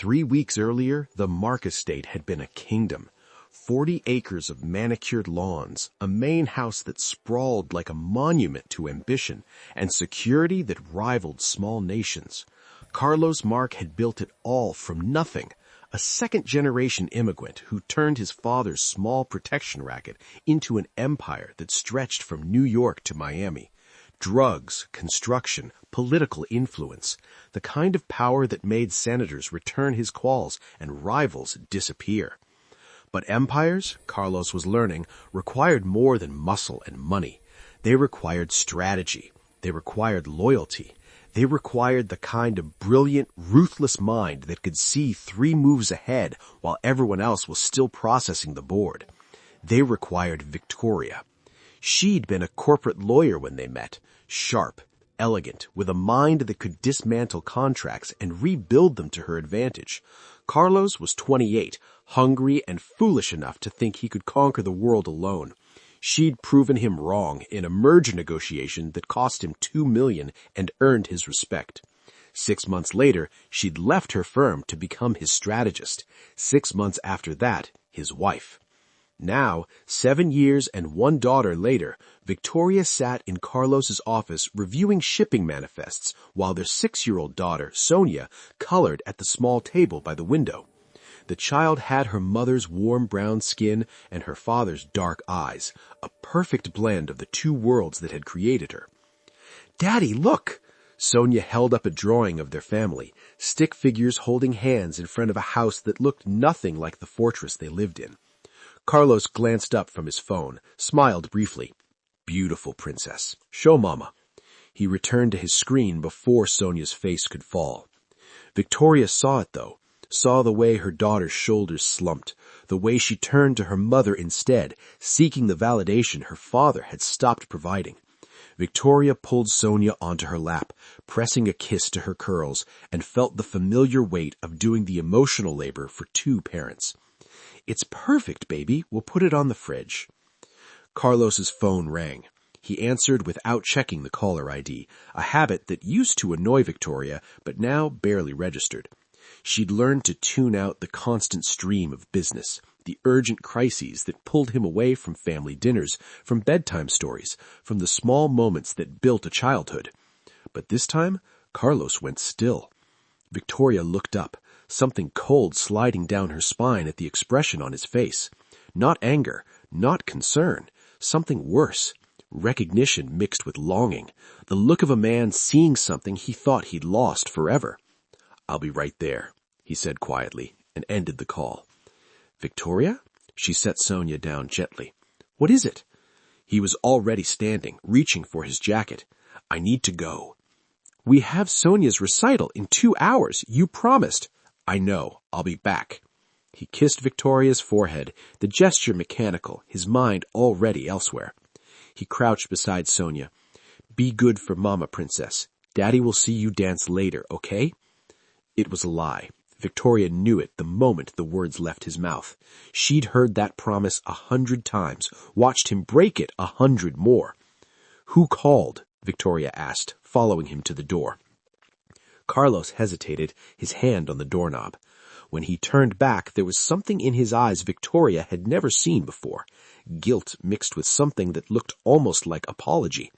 3 weeks earlier, the Mark estate had been a kingdom. 40 acres of manicured lawns, a main house that sprawled like a monument to ambition, and security that rivaled small nations. Carlos Mark had built it all from nothing, a second-generation immigrant who turned his father's small protection racket into an empire that stretched from New York to Miami. Drugs, construction, political influence, the kind of power that made senators return his calls and rivals disappear. But empires, Carlos was learning, required more than muscle and money. They required strategy. They required loyalty. They required the kind of brilliant, ruthless mind that could see 3 moves ahead while everyone else was still processing the board. They required Victoria. She'd been a corporate lawyer when they met, sharp, elegant, with a mind that could dismantle contracts and rebuild them to her advantage. Carlos was 28, hungry and foolish enough to think he could conquer the world alone. She'd proven him wrong in a merger negotiation that cost him $2 million and earned his respect. 6 months later, she'd left her firm to become his strategist. 6 months after that, his wife. Now, 7 years and 1 daughter later, Victoria sat in Carlos's office reviewing shipping manifests while their 6-year-old daughter, Sonia, colored at the small table by the window. The child had her mother's warm brown skin and her father's dark eyes, a perfect blend of the 2 worlds that had created her. "Daddy, look!" Sonia held up a drawing of their family, stick figures holding hands in front of a house that looked nothing like the fortress they lived in. Carlos glanced up from his phone, smiled briefly. "Beautiful, princess. Show Mama." He returned to his screen before Sonia's face could fall. Victoria saw it, though. Saw the way her daughter's shoulders slumped, the way she turned to her mother instead, seeking the validation her father had stopped providing. Victoria pulled Sonia onto her lap, pressing a kiss to her curls, and felt the familiar weight of doing the emotional labor for 2 parents. "It's perfect, baby. We'll put it on the fridge." Carlos's phone rang. He answered without checking the caller ID, a habit that used to annoy Victoria, but now barely registered. She'd learned to tune out the constant stream of business, the urgent crises that pulled him away from family dinners, from bedtime stories, from the small moments that built a childhood. But this time, Carlos went still. Victoria looked up, something cold sliding down her spine at the expression on his face. Not anger, not concern, something worse. Recognition mixed with longing, the look of a man seeing something he thought he'd lost forever. "I'll be right there," he said quietly, and ended the call. "Victoria?" She set Sonia down gently. "What is it?" He was already standing, reaching for his jacket. "I need to go." "We have Sonia's recital in 2 hours. You promised." "I know. I'll be back." He kissed Victoria's forehead, the gesture mechanical, his mind already elsewhere. He crouched beside Sonia. "Be good for Mama, princess. Daddy will see you dance later, okay?" It was a lie. Victoria knew it the moment the words left his mouth. She'd heard that promise 100 times, watched him break it 100 more. "Who called?" Victoria asked, following him to the door. Carlos hesitated, his hand on the doorknob. When he turned back, there was something in his eyes Victoria had never seen before. Guilt mixed with something that looked almost like apology.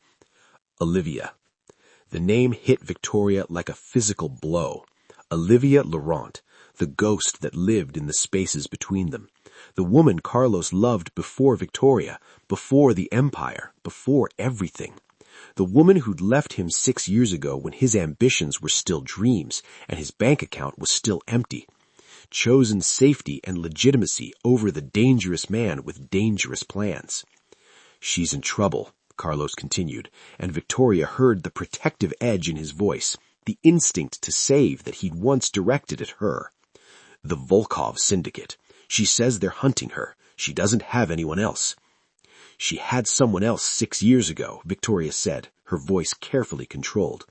Olivia. The name hit Victoria like a physical blow. Olivia Laurent, the ghost that lived in the spaces between them. The woman Carlos loved before Victoria, before the empire, before everything. The woman who'd left him 6 years ago when his ambitions were still dreams and his bank account was still empty. Chosen safety and legitimacy over the dangerous man with dangerous plans. "She's in trouble," Carlos continued, and Victoria heard the protective edge in his voice, the instinct to save that he'd once directed at her. "The Volkov syndicate. She says they're hunting her. She doesn't have anyone else." "She had someone else 6 years ago," Victoria said, her voice carefully controlled.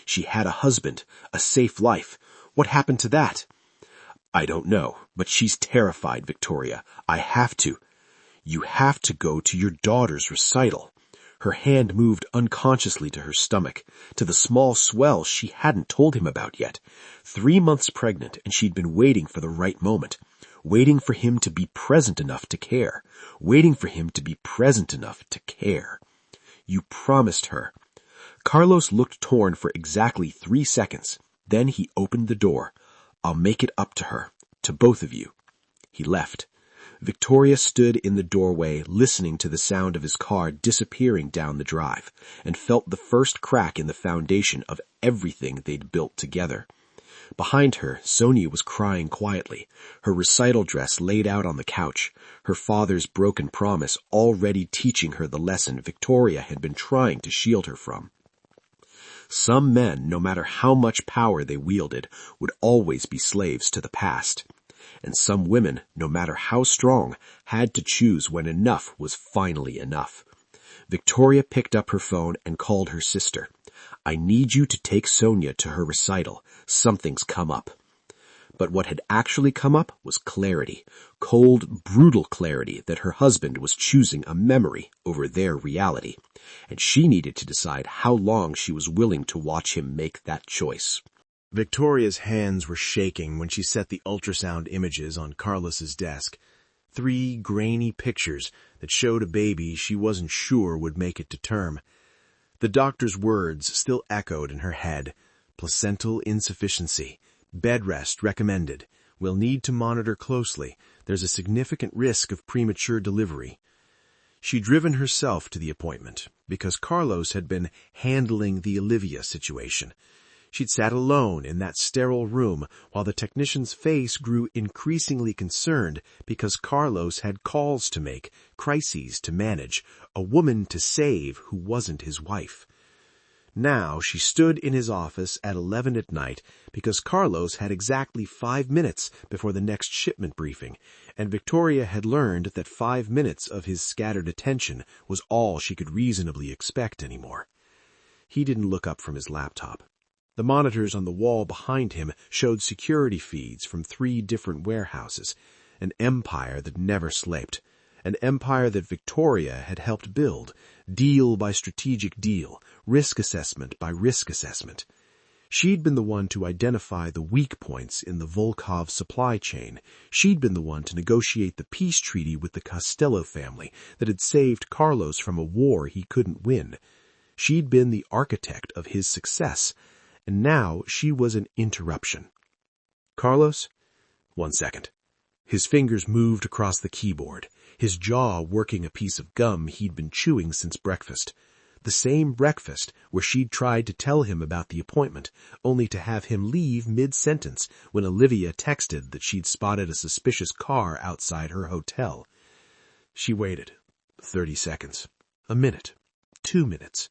"She had a husband, a safe life. What happened to that?" "I don't know, but she's terrified, Victoria. I have to." "You have to go to your daughter's recital." Her hand moved unconsciously to her stomach, to the small swell she hadn't told him about yet. 3 months pregnant, and she'd been waiting for the right moment. Waiting for him to be present enough to care. Waiting for him to be present enough to care. You promised her. Carlos looked torn for exactly 3 seconds. Then he opened the door. I'll make it up to her. To both of you. He left. Victoria stood in the doorway, listening to the sound of his car disappearing down the drive, and felt the first crack in the foundation of everything they'd built together. Behind her, Sonia was crying quietly, her recital dress laid out on the couch, her father's broken promise already teaching her the lesson Victoria had been trying to shield her from. Some men, no matter how much power they wielded, would always be slaves to the past. And some women, no matter how strong, had to choose when enough was finally enough. Victoria picked up her phone and called her sister. I need you to take Sonia to her recital. Something's come up. But what had actually come up was clarity. Cold, brutal clarity that her husband was choosing a memory over their reality. And she needed to decide how long she was willing to watch him make that choice. Victoria's hands were shaking when she set the ultrasound images on Carlos's desk. 3 grainy pictures that showed a baby she wasn't sure would make it to term. The doctor's words still echoed in her head. Placental insufficiency. Bed rest recommended. We'll need to monitor closely. There's a significant risk of premature delivery. She'd driven herself to the appointment because Carlos had been handling the Olivia situation. She'd sat alone in that sterile room while the technician's face grew increasingly concerned because Carlos had calls to make, crises to manage, a woman to save who wasn't his wife. Now she stood in his office at 11 at night because Carlos had exactly 5 minutes before the next shipment briefing, and Victoria had learned that 5 minutes of his scattered attention was all she could reasonably expect anymore. He didn't look up from his laptop. The monitors on the wall behind him showed security feeds from 3 different warehouses, an empire that never slept, an empire that Victoria had helped build, deal by strategic deal, risk assessment by risk assessment. She'd been the one to identify the weak points in the Volkov supply chain. She'd been the one to negotiate the peace treaty with the Costello family that had saved Carlos from a war he couldn't win. She'd been the architect of his success. And now she was an interruption. Carlos? 1 second. His fingers moved across the keyboard, his jaw working a piece of gum he'd been chewing since breakfast. The same breakfast where she'd tried to tell him about the appointment, only to have him leave mid-sentence when Olivia texted that she'd spotted a suspicious car outside her hotel. She waited. 30 seconds. A minute. 2 minutes.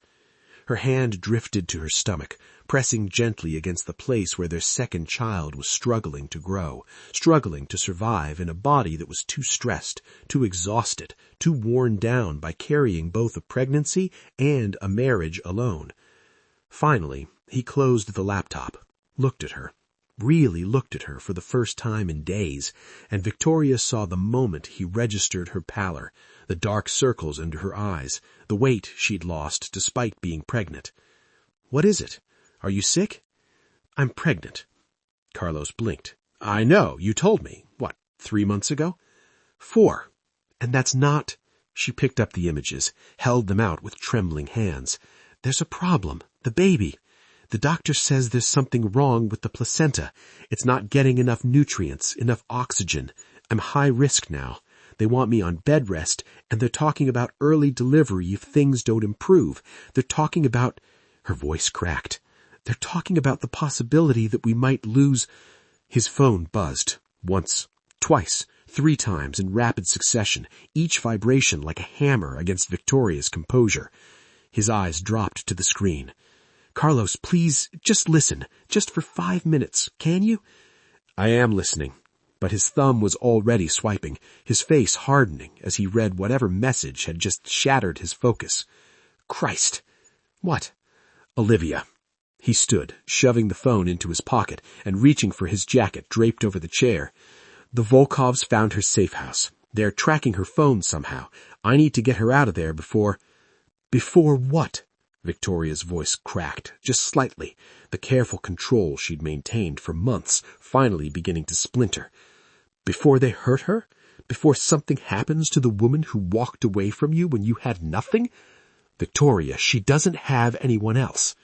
Her hand drifted to her stomach, pressing gently against the place where their second child was struggling to grow, struggling to survive in a body that was too stressed, too exhausted, too worn down by carrying both a pregnancy and a marriage alone. Finally, he closed the laptop, looked at her, really looked at her for the first time in days, and Victoria saw the moment he registered her pallor, the dark circles under her eyes, the weight she'd lost despite being pregnant. What is it? Are you sick? I'm pregnant. Carlos blinked. I know, you told me. What, 3 months ago? 4. And that's not... She picked up the images, held them out with trembling hands. There's a problem. The baby. The doctor says there's something wrong with the placenta. It's not getting enough nutrients, enough oxygen. I'm high risk now. They want me on bed rest, and they're talking about early delivery if things don't improve. They're talking about... Her voice cracked. They're talking about the possibility that we might lose... His phone buzzed. Once, twice, 3 times in rapid succession, each vibration like a hammer against Victoria's composure. His eyes dropped to the screen. Carlos, please, just listen. Just for 5 minutes, can you? I am listening. But his thumb was already swiping, his face hardening as he read whatever message had just shattered his focus. Christ! What? Olivia. He stood, shoving the phone into his pocket and reaching for his jacket draped over the chair. The Volkovs found her safe house. They're tracking her phone somehow. I need to get her out of there before... Before what? Victoria's voice cracked, just slightly, the careful control she'd maintained for months finally beginning to splinter. Before they hurt her? Before something happens to the woman who walked away from you when you had nothing? Victoria, she doesn't have anyone else.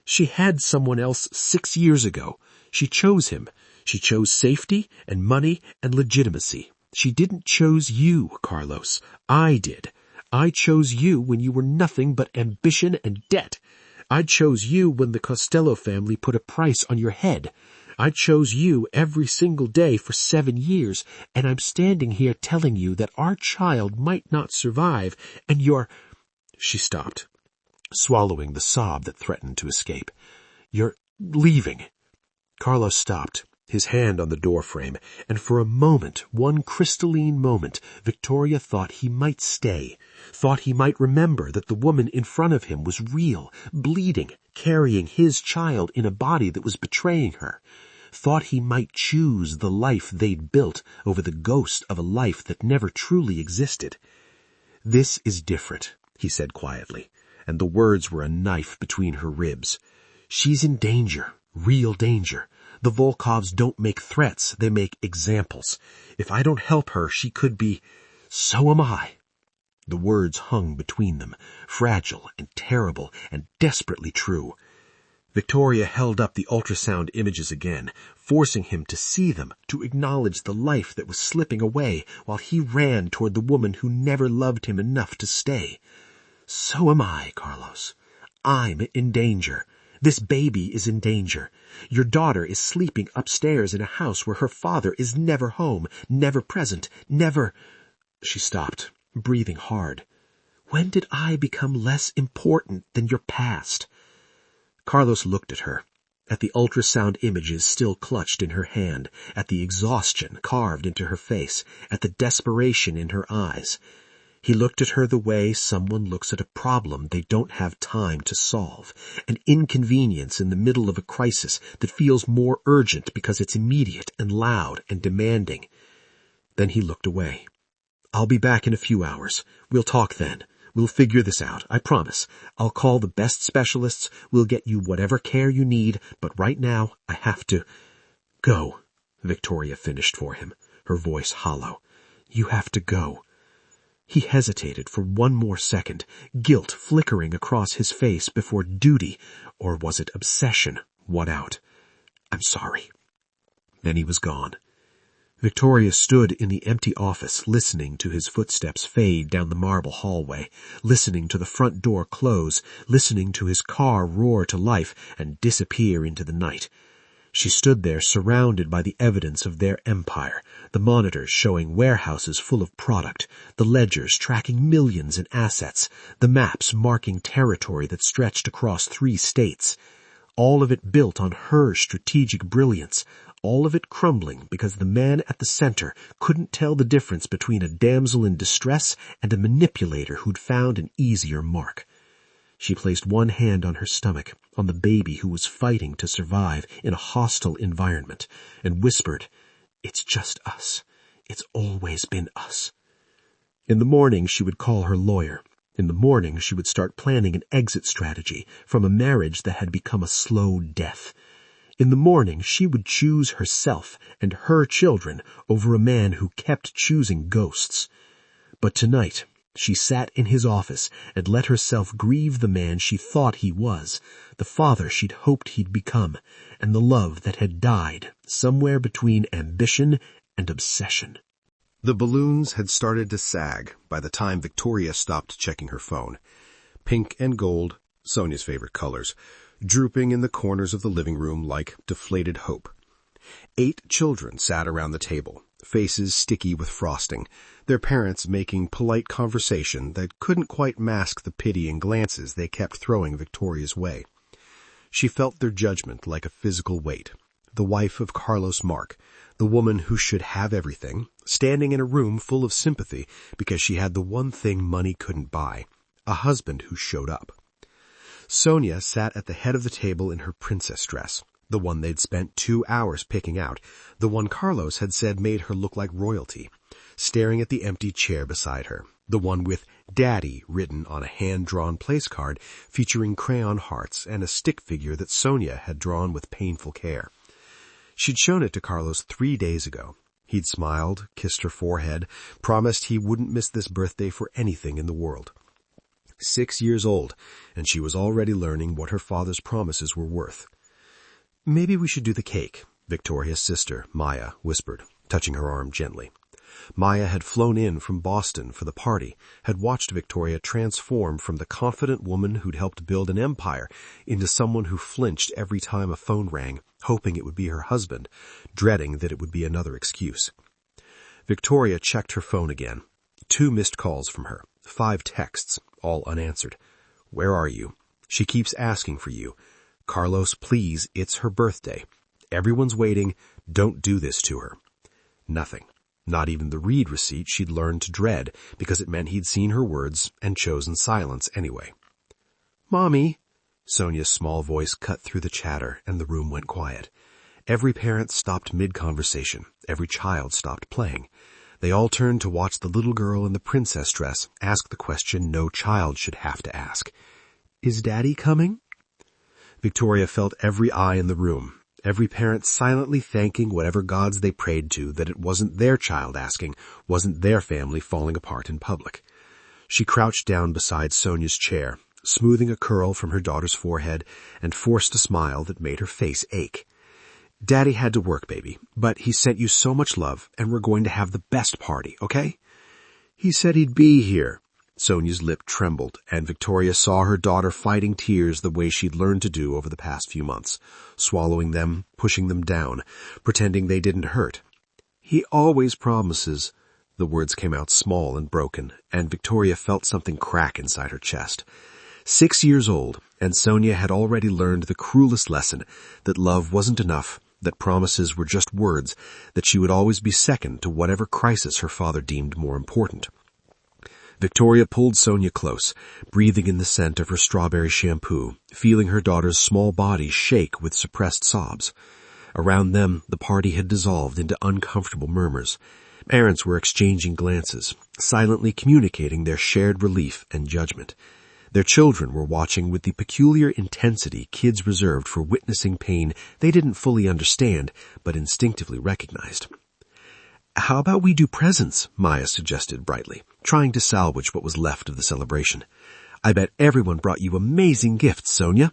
She had someone else 6 years ago. She chose him. She chose safety and money and legitimacy. She didn't choose you, Carlos. I did. I chose you when you were nothing but ambition and debt. I chose you when the Costello family put a price on your head. I chose you every single day for 7 years, and I'm standing here telling you that our child might not survive, and you're... She stopped, swallowing the sob that threatened to escape. You're leaving. Carlos stopped, his hand on the doorframe, and for a moment, one crystalline moment, Victoria thought he might stay, thought he might remember that the woman in front of him was real, bleeding, carrying his child in a body that was betraying her, thought he might choose the life they'd built over the ghost of a life that never truly existed. This is different, he said quietly, and the words were a knife between her ribs. She's in danger, real danger. The Volkovs don't make threats, they make examples. If I don't help her, she could be... So am I. The words hung between them, fragile and terrible and desperately true. Victoria held up the ultrasound images again, forcing him to see them, to acknowledge the life that was slipping away while he ran toward the woman who never loved him enough to stay. So am I, Carlos. I'm in danger. This baby is in danger. Your daughter is sleeping upstairs in a house where her father is never home, never present, never... She stopped, breathing hard. When did I become less important than your past? Carlos looked at her, at the ultrasound images still clutched in her hand, at the exhaustion carved into her face, at the desperation in her eyes. He looked at her the way someone looks at a problem they don't have time to solve, an inconvenience in the middle of a crisis that feels more urgent because it's immediate and loud and demanding. Then he looked away. I'll be back in a few hours. We'll talk then. We'll figure this out, I promise. I'll call the best specialists. We'll get you whatever care you need, but right now I have to... Go, Victoria finished for him, her voice hollow. You have to go. He hesitated for one more second, guilt flickering across his face before duty, or was it obsession, won out. I'm sorry. Then he was gone. Victoria stood in the empty office, listening to his footsteps fade down the marble hallway, listening to the front door close, listening to his car roar to life and disappear into the night. She stood there surrounded by the evidence of their empire, the monitors showing warehouses full of product, the ledgers tracking millions in assets, the maps marking territory that stretched across 3 states. All of it built on her strategic brilliance, all of it crumbling because the man at the center couldn't tell the difference between a damsel in distress and a manipulator who'd found an easier mark. She placed one hand on her stomach, on the baby who was fighting to survive in a hostile environment, and whispered, It's just us. It's always been us. In the morning, she would call her lawyer. In the morning, she would start planning an exit strategy from a marriage that had become a slow death. In the morning, she would choose herself and her children over a man who kept choosing ghosts. But tonight, she sat in his office and let herself grieve the man she thought he was, the father she'd hoped he'd become, and the love that had died somewhere between ambition and obsession. The balloons had started to sag by the time Victoria stopped checking her phone. Pink and gold, Sonia's favorite colors, drooping in the corners of the living room like deflated hope. 8 children sat around the table, faces sticky with frosting, their parents making polite conversation that couldn't quite mask the pitying glances they kept throwing Victoria's way. She felt their judgment like a physical weight. The wife of Carlos Mark, the woman who should have everything, standing in a room full of sympathy because she had the one thing money couldn't buy, a husband who showed up. Sonia sat at the head of the table in her princess dress, the one they'd spent 2 hours picking out, the one Carlos had said made her look like royalty. staring at the empty chair beside her, the one with Daddy written on a hand-drawn place card featuring crayon hearts and a stick figure that Sonia had drawn with painful care. She'd shown it to Carlos 3 days ago. He'd smiled, kissed her forehead, promised he wouldn't miss this birthday for anything in the world. 6 years old, and she was already learning what her father's promises were worth. "Maybe we should do the cake," Victoria's sister, Maya, whispered, touching her arm gently. Maya had flown in from Boston for the party, had watched Victoria transform from the confident woman who'd helped build an empire into someone who flinched every time a phone rang, hoping it would be her husband, dreading that it would be another excuse. Victoria checked her phone again. 2 missed calls from her, 5 texts, all unanswered. "Where are you? She keeps asking for you. Carlos, please, it's her birthday. Everyone's waiting. Don't do this to her." Nothing. Not even the read receipt she'd learned to dread because it meant he'd seen her words and chosen silence anyway. "Mommy!" Sonia's small voice cut through the chatter and the room went quiet. Every parent stopped mid-conversation. Every child stopped playing. They all turned to watch the little girl in the princess dress ask the question no child should have to ask. "Is Daddy coming?" Victoria felt every eye in the room, every parent silently thanking whatever gods they prayed to that it wasn't their child asking, wasn't their family falling apart in public. She crouched down beside Sonia's chair, smoothing a curl from her daughter's forehead, and forced a smile that made her face ache. "Daddy had to work, baby, but he sent you so much love, and we're going to have the best party, okay?" "He said he'd be here." Sonia's lip trembled, and Victoria saw her daughter fighting tears the way she'd learned to do over the past few months, swallowing them, pushing them down, pretending they didn't hurt. "He always promises." The words came out small and broken, and Victoria felt something crack inside her chest. 6 years old, and Sonia had already learned the cruelest lesson, that love wasn't enough, that promises were just words, that she would always be second to whatever crisis her father deemed more important. Victoria pulled Sonia close, breathing in the scent of her strawberry shampoo, feeling her daughter's small body shake with suppressed sobs. Around them, the party had dissolved into uncomfortable murmurs. Parents were exchanging glances, silently communicating their shared relief and judgment. Their children were watching with the peculiar intensity kids reserved for witnessing pain they didn't fully understand, but instinctively recognized. "How about we do presents?" Maya suggested brightly, trying to salvage what was left of the celebration. "I bet everyone brought you amazing gifts, Sonia."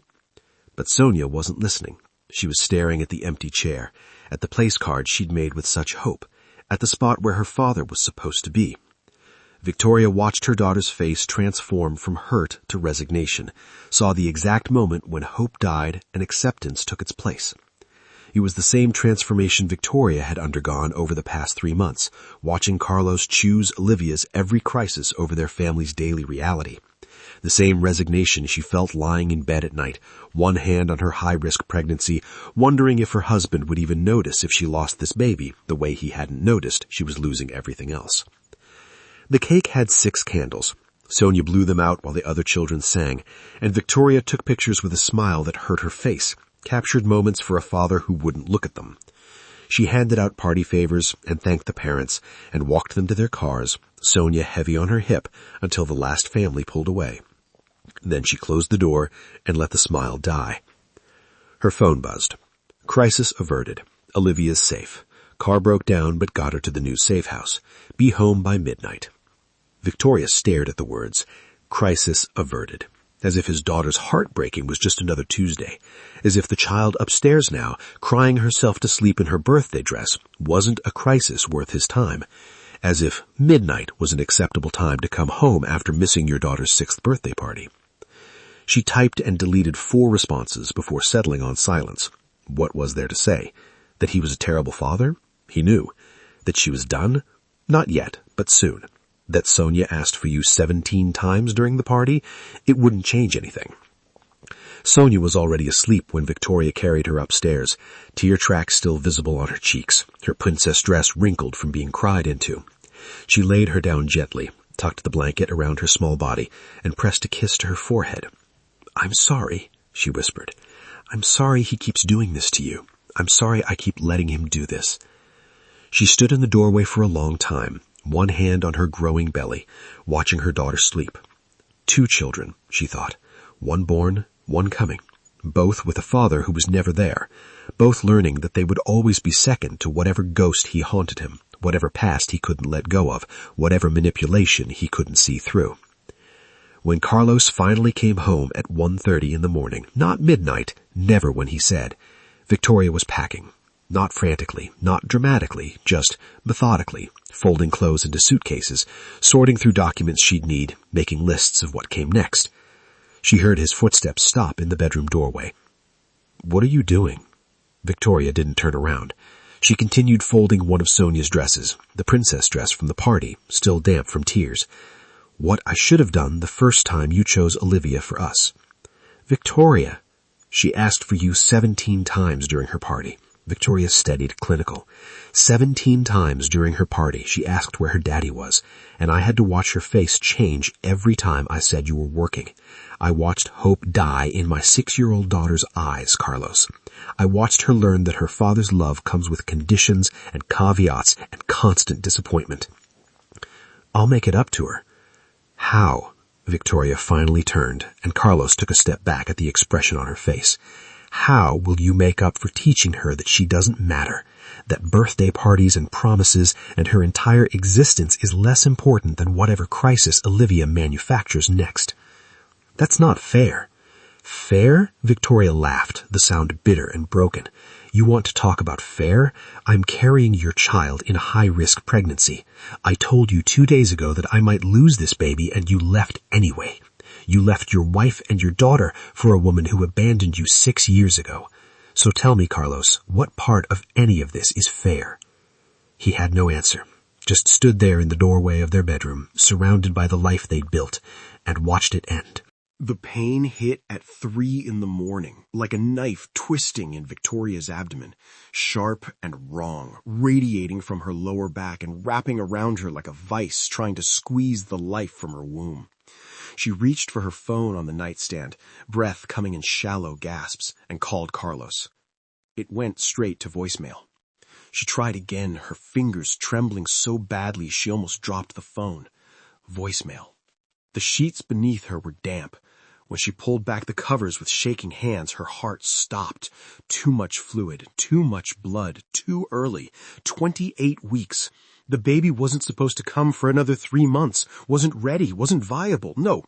But Sonia wasn't listening. She was staring at the empty chair, at the place card she'd made with such hope, at the spot where her father was supposed to be. Victoria watched her daughter's face transform from hurt to resignation, saw the exact moment when hope died and acceptance took its place. It was the same transformation Victoria had undergone over the past 3 months, watching Carlos choose Olivia's every crisis over their family's daily reality. The same resignation she felt lying in bed at night, one hand on her high-risk pregnancy, wondering if her husband would even notice if she lost this baby the way he hadn't noticed she was losing everything else. The cake had 6 candles. Sonia blew them out while the other children sang, and Victoria took pictures with a smile that hurt her face, captured moments for a father who wouldn't look at them. She handed out party favors and thanked the parents and walked them to their cars, Sonia heavy on her hip, until the last family pulled away. Then she closed the door and let the smile die. Her phone buzzed. Crisis averted. Olivia's safe. Car broke down but got her to the new safe house. Be home by midnight. Victoria stared at the words, crisis averted, as if his daughter's heartbreaking was just another Tuesday, as if the child upstairs now, crying herself to sleep in her birthday dress, wasn't a crisis worth his time, as if midnight was an acceptable time to come home after missing your daughter's 6th birthday party. She typed and deleted 4 responses before settling on silence. What was there to say? That he was a terrible father? He knew. That she was done? Not yet, but soon. That Sonia asked for you 17 times during the party? It wouldn't change anything. Sonia was already asleep when Victoria carried her upstairs, tear tracks still visible on her cheeks, her princess dress wrinkled from being cried into. She laid her down gently, tucked the blanket around her small body, and pressed a kiss to her forehead. "I'm sorry," she whispered. "I'm sorry he keeps doing this to you. I'm sorry I keep letting him do this." She stood in the doorway for a long time, one hand on her growing belly, watching her daughter sleep. 2 children, she thought. One born, one coming. Both with a father who was never there. Both learning that they would always be second to whatever ghost he haunted him, whatever past he couldn't let go of, whatever manipulation he couldn't see through. When Carlos finally came home at 1:30 in the morning, not midnight, never when he said, Victoria was packing. Not frantically, not dramatically, just methodically, folding clothes into suitcases, sorting through documents she'd need, making lists of what came next. She heard his footsteps stop in the bedroom doorway. "What are you doing?" Victoria didn't turn around. She continued folding one of Sonia's dresses, the princess dress from the party, still damp from tears. "What I should have done the first time you chose Olivia for us." "Victoria, she asked for you 17 times during her party." Victoria steadied, clinical. 17 times during her party she asked where her daddy was, and I had to watch her face change every time I said you were working. I watched hope die in my 6-year-old daughter's eyes, Carlos. I watched her learn that her father's love comes with conditions and caveats and constant disappointment. "I'll make it up to her." "How?" Victoria finally turned, and Carlos took a step back at the expression on her face. "How will you make up for teaching her that she doesn't matter, that birthday parties and promises and her entire existence is less important than whatever crisis Olivia manufactures next?" "That's not fair." "Fair?" Victoria laughed, the sound bitter and broken. "You want to talk about fair? I'm carrying your child in a high-risk pregnancy. I told you 2 days ago that I might lose this baby, and you left anyway. You left your wife and your daughter for a woman who abandoned you 6 years ago. So tell me, Carlos, what part of any of this is fair?" He had no answer, just stood there in the doorway of their bedroom, surrounded by the life they'd built, and watched it end. The pain hit at 3 in the morning, like a knife twisting in Victoria's abdomen, sharp and wrong, radiating from her lower back and wrapping around her like a vice trying to squeeze the life from her womb. She reached for her phone on the nightstand, breath coming in shallow gasps, and called Carlos. It went straight to voicemail. She tried again, her fingers trembling so badly she almost dropped the phone. Voicemail. The sheets beneath her were damp. When she pulled back the covers with shaking hands, her heart stopped. Too much fluid, too much blood, too early. 28 weeks. The baby wasn't supposed to come for another 3 months, wasn't ready, wasn't viable. No,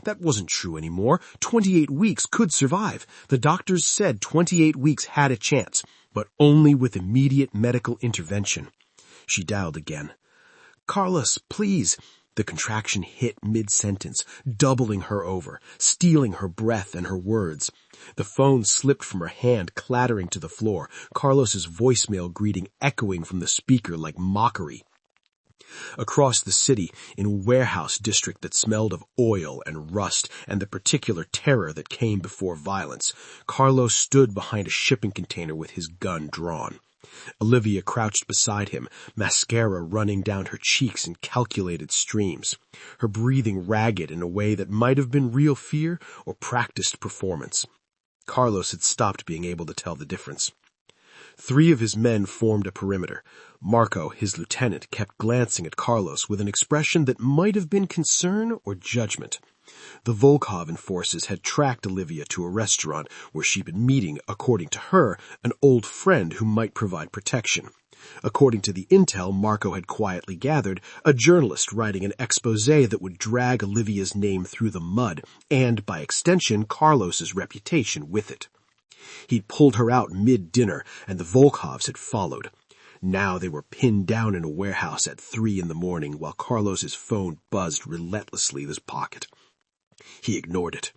that wasn't true anymore. 28 weeks could survive. The doctors said 28 weeks had a chance, but only with immediate medical intervention. She dialed again. "Carlos, please." The contraction hit mid-sentence, doubling her over, stealing her breath and her words. The phone slipped from her hand, clattering to the floor, Carlos's voicemail greeting echoing from the speaker like mockery. Across the city, in a warehouse district that smelled of oil and rust and the particular terror that came before violence, Carlos stood behind a shipping container with his gun drawn. Olivia crouched beside him, mascara running down her cheeks in calculated streams, her breathing ragged in a way that might have been real fear or practiced performance. Carlos had stopped being able to tell the difference. 3 of his men formed a perimeter. Marco, his lieutenant, kept glancing at Carlos with an expression that might have been concern or judgment. The Volkovan forces had tracked Olivia to a restaurant where she'd been meeting, according to her, an old friend who might provide protection. According to the intel Marco had quietly gathered, a journalist writing an exposé that would drag Olivia's name through the mud, and, by extension, Carlos's reputation with it. He'd pulled her out mid-dinner, and the Volkovs had followed. Now they were pinned down in a warehouse at 3 in the morning while Carlos's phone buzzed relentlessly in his pocket. He ignored it.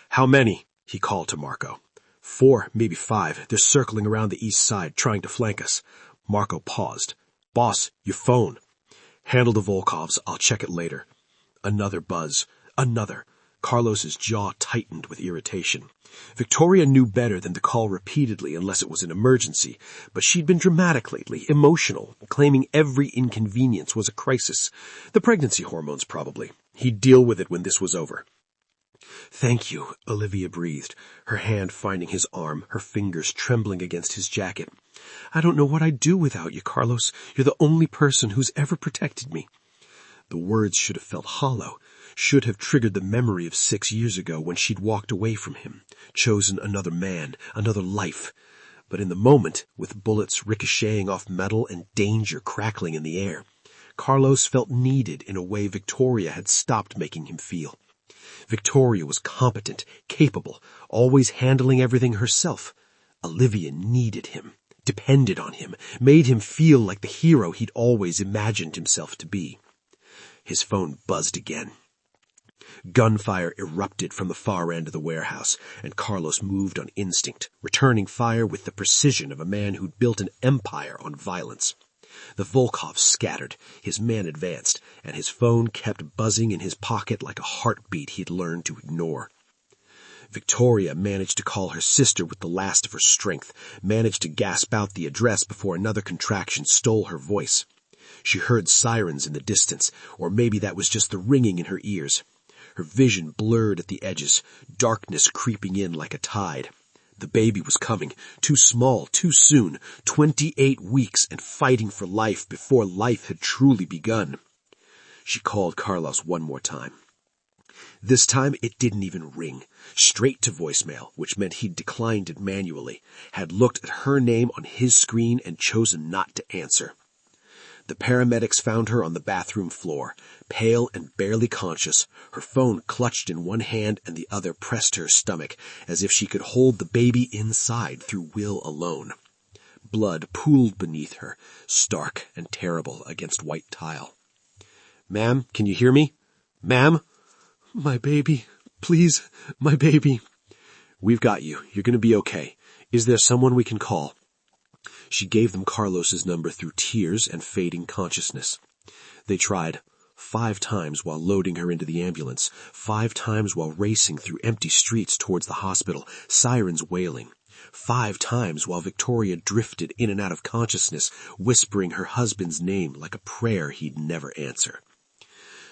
"How many?" he called to Marco. 4, maybe 5. They're circling around the east side, trying to flank us. Marco paused. "Boss, your phone." "Handle the Volkovs. I'll check it later." Another buzz. Another. Carlos's jaw tightened with irritation. Victoria knew better than to call repeatedly unless it was an emergency, but she'd been dramatic lately, emotional, claiming every inconvenience was a crisis. The pregnancy hormones, probably. He'd deal with it when this was over. "Thank you," Olivia breathed, her hand finding his arm, her fingers trembling against his jacket. I don't know what I'd do without you, Carlos. You're the only person who's ever protected me. The words should have felt hollow, should have triggered the memory of 6 years ago when she'd walked away from him, chosen another man, another life. But in the moment, with bullets ricocheting off metal and danger crackling in the air, Carlos felt needed in a way Victoria had stopped making him feel. Victoria was competent, capable, always handling everything herself. Olivia needed him, depended on him, made him feel like the hero he'd always imagined himself to be. His phone buzzed again. Gunfire erupted from the far end of the warehouse, and Carlos moved on instinct, returning fire with the precision of a man who'd built an empire on violence. The Volkovs scattered, his men advanced, and his phone kept buzzing in his pocket like a heartbeat he'd learned to ignore. Victoria managed to call her sister with the last of her strength, managed to gasp out the address before another contraction stole her voice. She heard sirens in the distance, or maybe that was just the ringing in her ears. Her vision blurred at the edges, darkness creeping in like a tide. The baby was coming, too small, too soon, 28 weeks and fighting for life before life had truly begun. She called Carlos one more time. This time it didn't even ring. Straight to voicemail, which meant he'd declined it manually, had looked at her name on his screen and chosen not to answer. The paramedics found her on the bathroom floor, pale and barely conscious, her phone clutched in one hand and the other pressed to her stomach, as if she could hold the baby inside through will alone. Blood pooled beneath her, stark and terrible against white tile. "Ma'am, can you hear me? Ma'am?" "My baby. Please, my baby." "We've got you. You're going to be okay. Is there someone we can call?" She gave them Carlos's number through tears and fading consciousness. They tried 5 times while loading her into the ambulance, 5 times while racing through empty streets towards the hospital, sirens wailing, 5 times while Victoria drifted in and out of consciousness, whispering her husband's name like a prayer he'd never answer.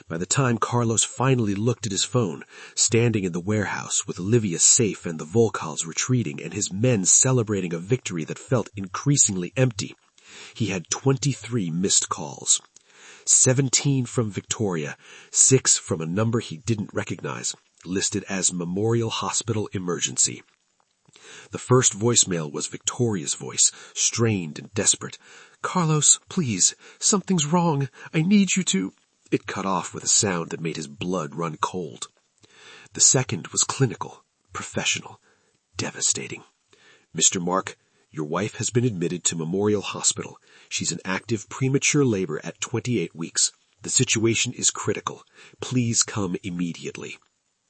By the time Carlos finally looked at his phone, standing in the warehouse with Olivia safe and the Volkovs retreating and his men celebrating a victory that felt increasingly empty, he had 23 missed calls. 17 from Victoria, 6 from a number he didn't recognize, listed as Memorial Hospital Emergency. The first voicemail was Victoria's voice, strained and desperate. "Carlos, please, something's wrong. I need you to—" It cut off with a sound that made his blood run cold. The second was clinical, professional, devastating. "Mr. Mark, your wife has been admitted to Memorial Hospital. She's in active premature labor at 28 weeks. The situation is critical. Please come immediately."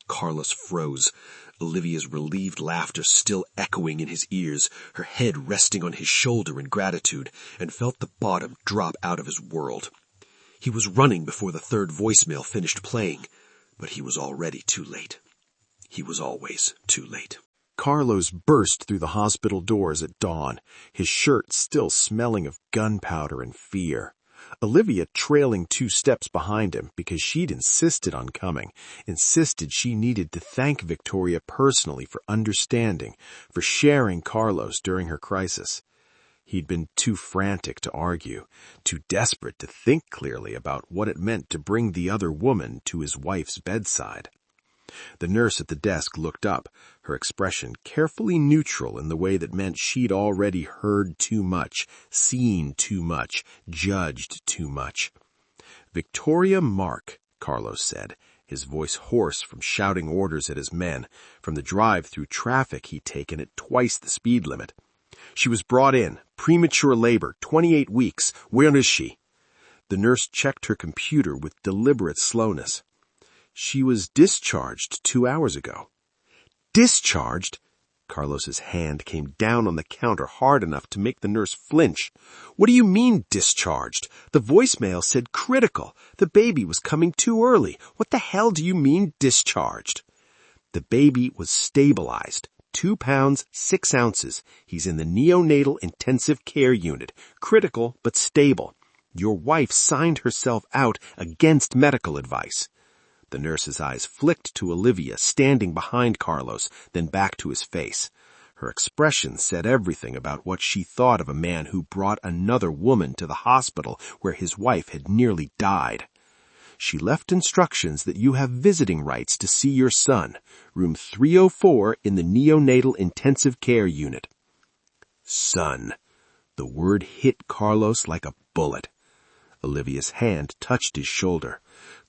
Carlos froze, Olivia's relieved laughter still echoing in his ears, her head resting on his shoulder in gratitude, and felt the bottom drop out of his world. He was running before the third voicemail finished playing, but he was already too late. He was always too late. Carlos burst through the hospital doors at dawn, his shirt still smelling of gunpowder and fear. Olivia trailing 2 steps behind him because she'd insisted on coming, insisted she needed to thank Victoria personally for understanding, for sharing Carlos during her crisis. He'd been too frantic to argue, too desperate to think clearly about what it meant to bring the other woman to his wife's bedside. The nurse at the desk looked up, her expression carefully neutral in the way that meant she'd already heard too much, seen too much, judged too much. "Victoria Mark," Carlos said, his voice hoarse from shouting orders at his men, from the drive through traffic he'd taken at twice the speed limit. "She was brought in, premature labor, 28 weeks. Where is she?" The nurse checked her computer with deliberate slowness. "She was discharged 2 hours ago." "Discharged?" Carlos's hand came down on the counter hard enough to make the nurse flinch. "What do you mean, discharged? The voicemail said critical. The baby was coming too early. What the hell do you mean, discharged?" "The baby was stabilized. 2 pounds, 6 ounces. He's in the neonatal intensive care unit. Critical, but stable. Your wife signed herself out against medical advice." The nurse's eyes flicked to Olivia, standing behind Carlos, then back to his face. Her expression said everything about what she thought of a man who brought another woman to the hospital where his wife had nearly died. She left instructions that you have visiting rights to see your son, room 304 in the neonatal intensive care unit. Son. The word hit Carlos like a bullet. Olivia's hand touched his shoulder.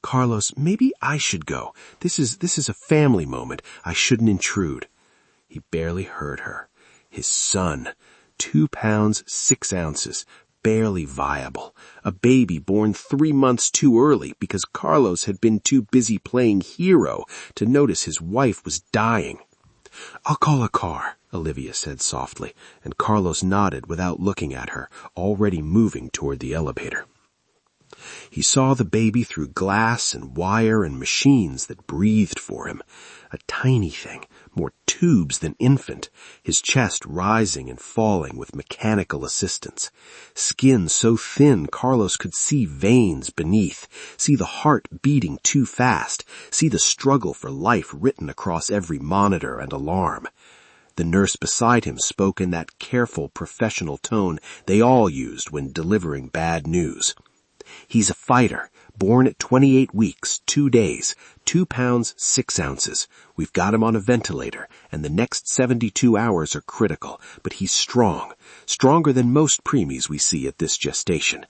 Carlos, maybe I should go. This is a family moment. I shouldn't intrude. He barely heard her. His son, 2 pounds 6 ounces, barely viable. A baby born 3 months too early because Carlos had been too busy playing hero to notice his wife was dying. I'll call a car, Olivia said softly, and Carlos nodded without looking at her, already moving toward the elevator. He saw the baby through glass and wire and machines that breathed for him. A tiny thing, more tubes than infant, his chest rising and falling with mechanical assistance. Skin so thin Carlos could see veins beneath, see the heart beating too fast, see the struggle for life written across every monitor and alarm. The nurse beside him spoke in that careful professional tone they all used when delivering bad news. He's a fighter, born at 28 weeks, 2 days, 2 pounds 6 ounces. We've got him on a ventilator, and the next 72 hours are critical, but he's strong, stronger than most preemies we see at this gestation.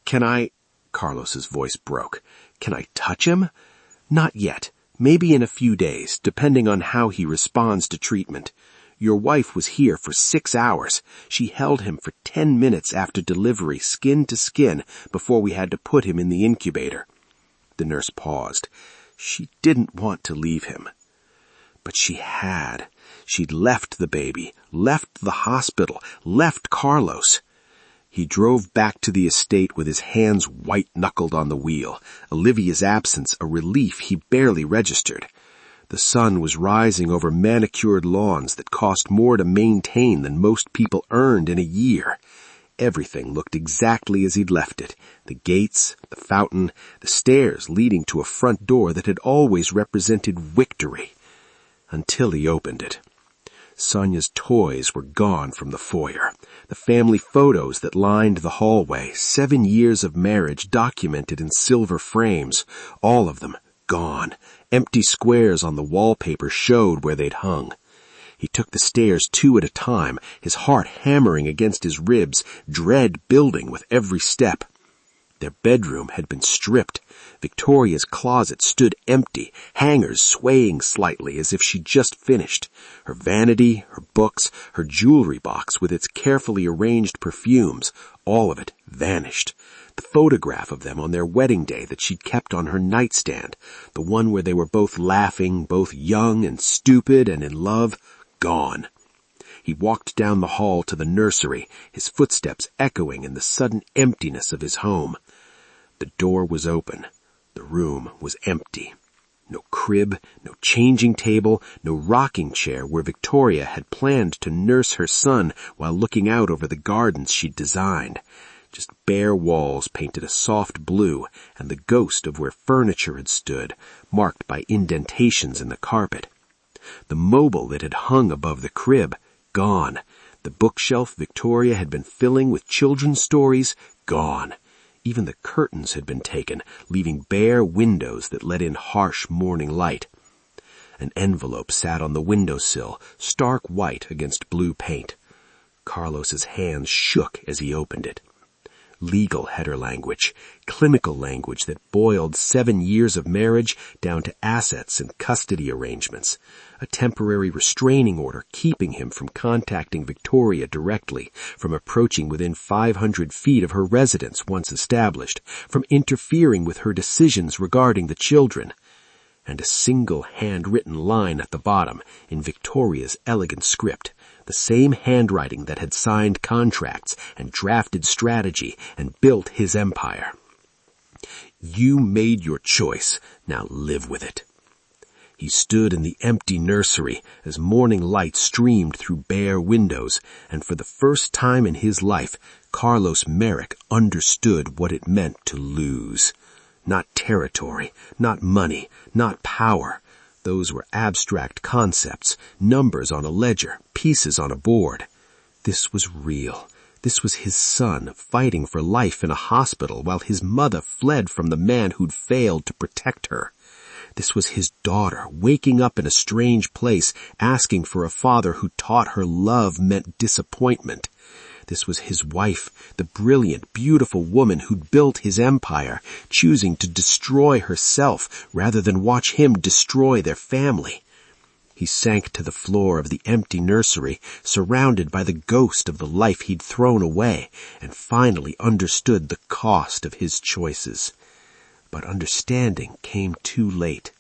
Can I... Carlos's voice broke. Can I touch him? Not yet. Maybe in a few days, depending on how he responds to treatment. Your wife was here for 6 hours. She held him for 10 minutes after delivery, skin to skin, before we had to put him in the incubator. The nurse paused. She didn't want to leave him. But she had. She'd left the baby, left the hospital, left Carlos. He drove back to the estate with his hands white-knuckled on the wheel, Olivia's absence a relief he barely registered. The sun was rising over manicured lawns that cost more to maintain than most people earned in a year. Everything looked exactly as he'd left it. The gates, the fountain, the stairs leading to a front door that had always represented victory. Until he opened it. Sonia's toys were gone from the foyer. The family photos that lined the hallway, 7 years of marriage documented in silver frames, all of them gone. Empty squares on the wallpaper showed where they'd hung. He took the stairs 2 at a time, his heart hammering against his ribs, dread building with every step. Their bedroom had been stripped. Victoria's closet stood empty, hangers swaying slightly as if she'd just finished. Her vanity, her books, her jewelry box with its carefully arranged perfumes, all of it vanished. The photograph of them on their wedding day that she'd kept on her nightstand, the one where they were both laughing, both young and stupid and in love, gone. He walked down the hall to the nursery, his footsteps echoing in the sudden emptiness of his home. The door was open. The room was empty. No crib, no changing table, no rocking chair where Victoria had planned to nurse her son while looking out over the gardens she'd designed. Just bare walls painted a soft blue and the ghost of where furniture had stood, marked by indentations in the carpet. The mobile that had hung above the crib, gone. The bookshelf Victoria had been filling with children's stories, gone. Even the curtains had been taken, leaving bare windows that let in harsh morning light. An envelope sat on the windowsill, stark white against blue paint. Carlos's hands shook as he opened it. Legal header language, clinical language that boiled 7 years of marriage down to assets and custody arrangements. A temporary restraining order keeping him from contacting Victoria directly, from approaching within 500 feet of her residence once established, from interfering with her decisions regarding the children. And a single handwritten line at the bottom in Victoria's elegant script, the same handwriting that had signed contracts and drafted strategy and built his empire. You made your choice, now live with it. He stood in the empty nursery as morning light streamed through bare windows, and for the first time in his life, Carlos Merrick understood what it meant to lose. Not territory, not money, not power, Those were abstract concepts, numbers on a ledger, pieces on a board. This was real. This was his son fighting for life in a hospital while his mother fled from the man who'd failed to protect her. This was his daughter waking up in a strange place, asking for a father who taught her love meant disappointment. This was his wife, the brilliant, beautiful woman who'd built his empire, choosing to destroy herself rather than watch him destroy their family. He sank to the floor of the empty nursery, surrounded by the ghost of the life he'd thrown away, and finally understood the cost of his choices. But understanding came too late.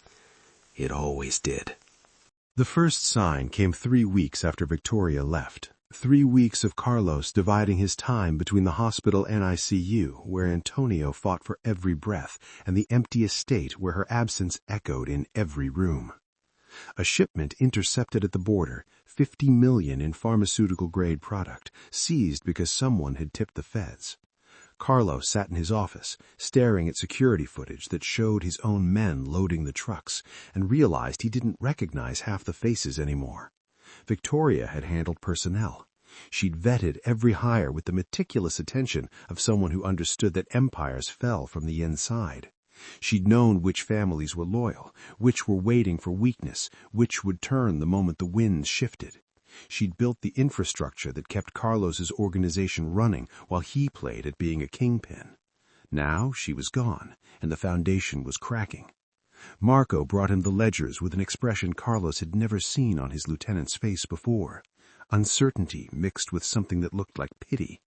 It always did. The first sign came 3 weeks after Victoria left. 3 weeks of Carlos dividing his time between the hospital and ICU, where Antonio fought for every breath, and the empty estate where her absence echoed in every room. A shipment intercepted at the border, 50 million in pharmaceutical-grade product, seized because someone had tipped the feds. Carlos sat in his office, staring at security footage that showed his own men loading the trucks, and realized he didn't recognize half the faces anymore. Victoria had handled personnel. She'd vetted every hire with the meticulous attention of someone who understood that empires fell from the inside. She'd known which families were loyal, which were waiting for weakness, which would turn the moment the winds shifted. She'd built the infrastructure that kept Carlos's organization running while he played at being a kingpin. Now she was gone, and the foundation was cracking. Marco brought him the ledgers with an expression Carlos had never seen on his lieutenant's face before. Uncertainty mixed with something that looked like pity.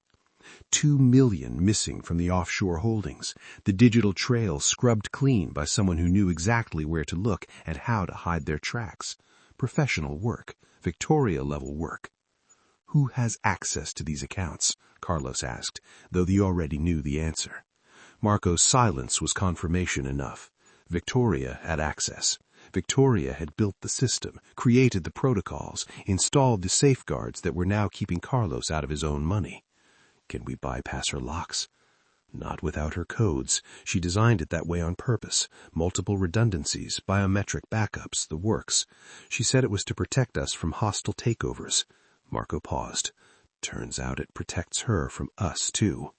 2 million missing from the offshore holdings, the digital trail scrubbed clean by someone who knew exactly where to look and how to hide their tracks. Professional work, Victoria-level work. Who has access to these accounts? Carlos asked, though they already knew the answer. Marco's silence was confirmation enough. Victoria had access. Victoria had built the system, created the protocols, installed the safeguards that were now keeping Carlos out of his own money. Can we bypass her locks? Not without her codes. She designed it that way on purpose. Multiple redundancies, biometric backups, the works. She said it was to protect us from hostile takeovers. Marco paused. Turns out it protects her from us, too.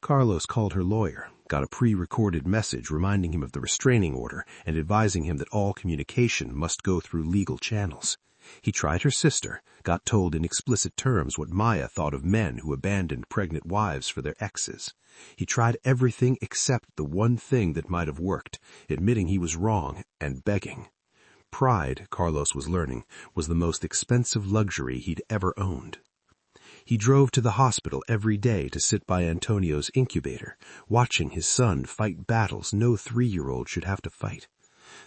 Carlos called her lawyer, got a pre-recorded message reminding him of the restraining order and advising him that all communication must go through legal channels. He tried her sister, got told in explicit terms what Maya thought of men who abandoned pregnant wives for their exes. He tried everything except the one thing that might have worked, admitting he was wrong and begging. Pride, Carlos was learning, was the most expensive luxury he'd ever owned. He drove to the hospital every day to sit by Antonio's incubator, watching his son fight battles no 3-year-old should have to fight.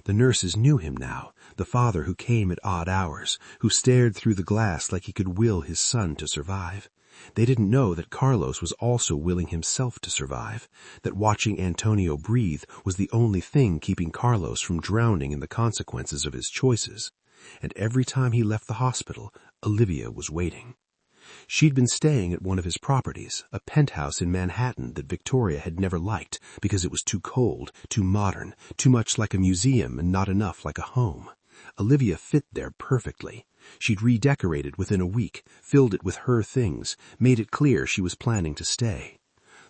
The nurses knew him now, the father who came at odd hours, who stared through the glass like he could will his son to survive. They didn't know that Carlos was also willing himself to survive, that watching Antonio breathe was the only thing keeping Carlos from drowning in the consequences of his choices. And every time he left the hospital, Olivia was waiting. She'd been staying at one of his properties, a penthouse in Manhattan that Victoria had never liked because it was too cold, too modern, too much like a museum and not enough like a home. Olivia fit there perfectly. She'd redecorated within a week, filled it with her things, made it clear she was planning to stay.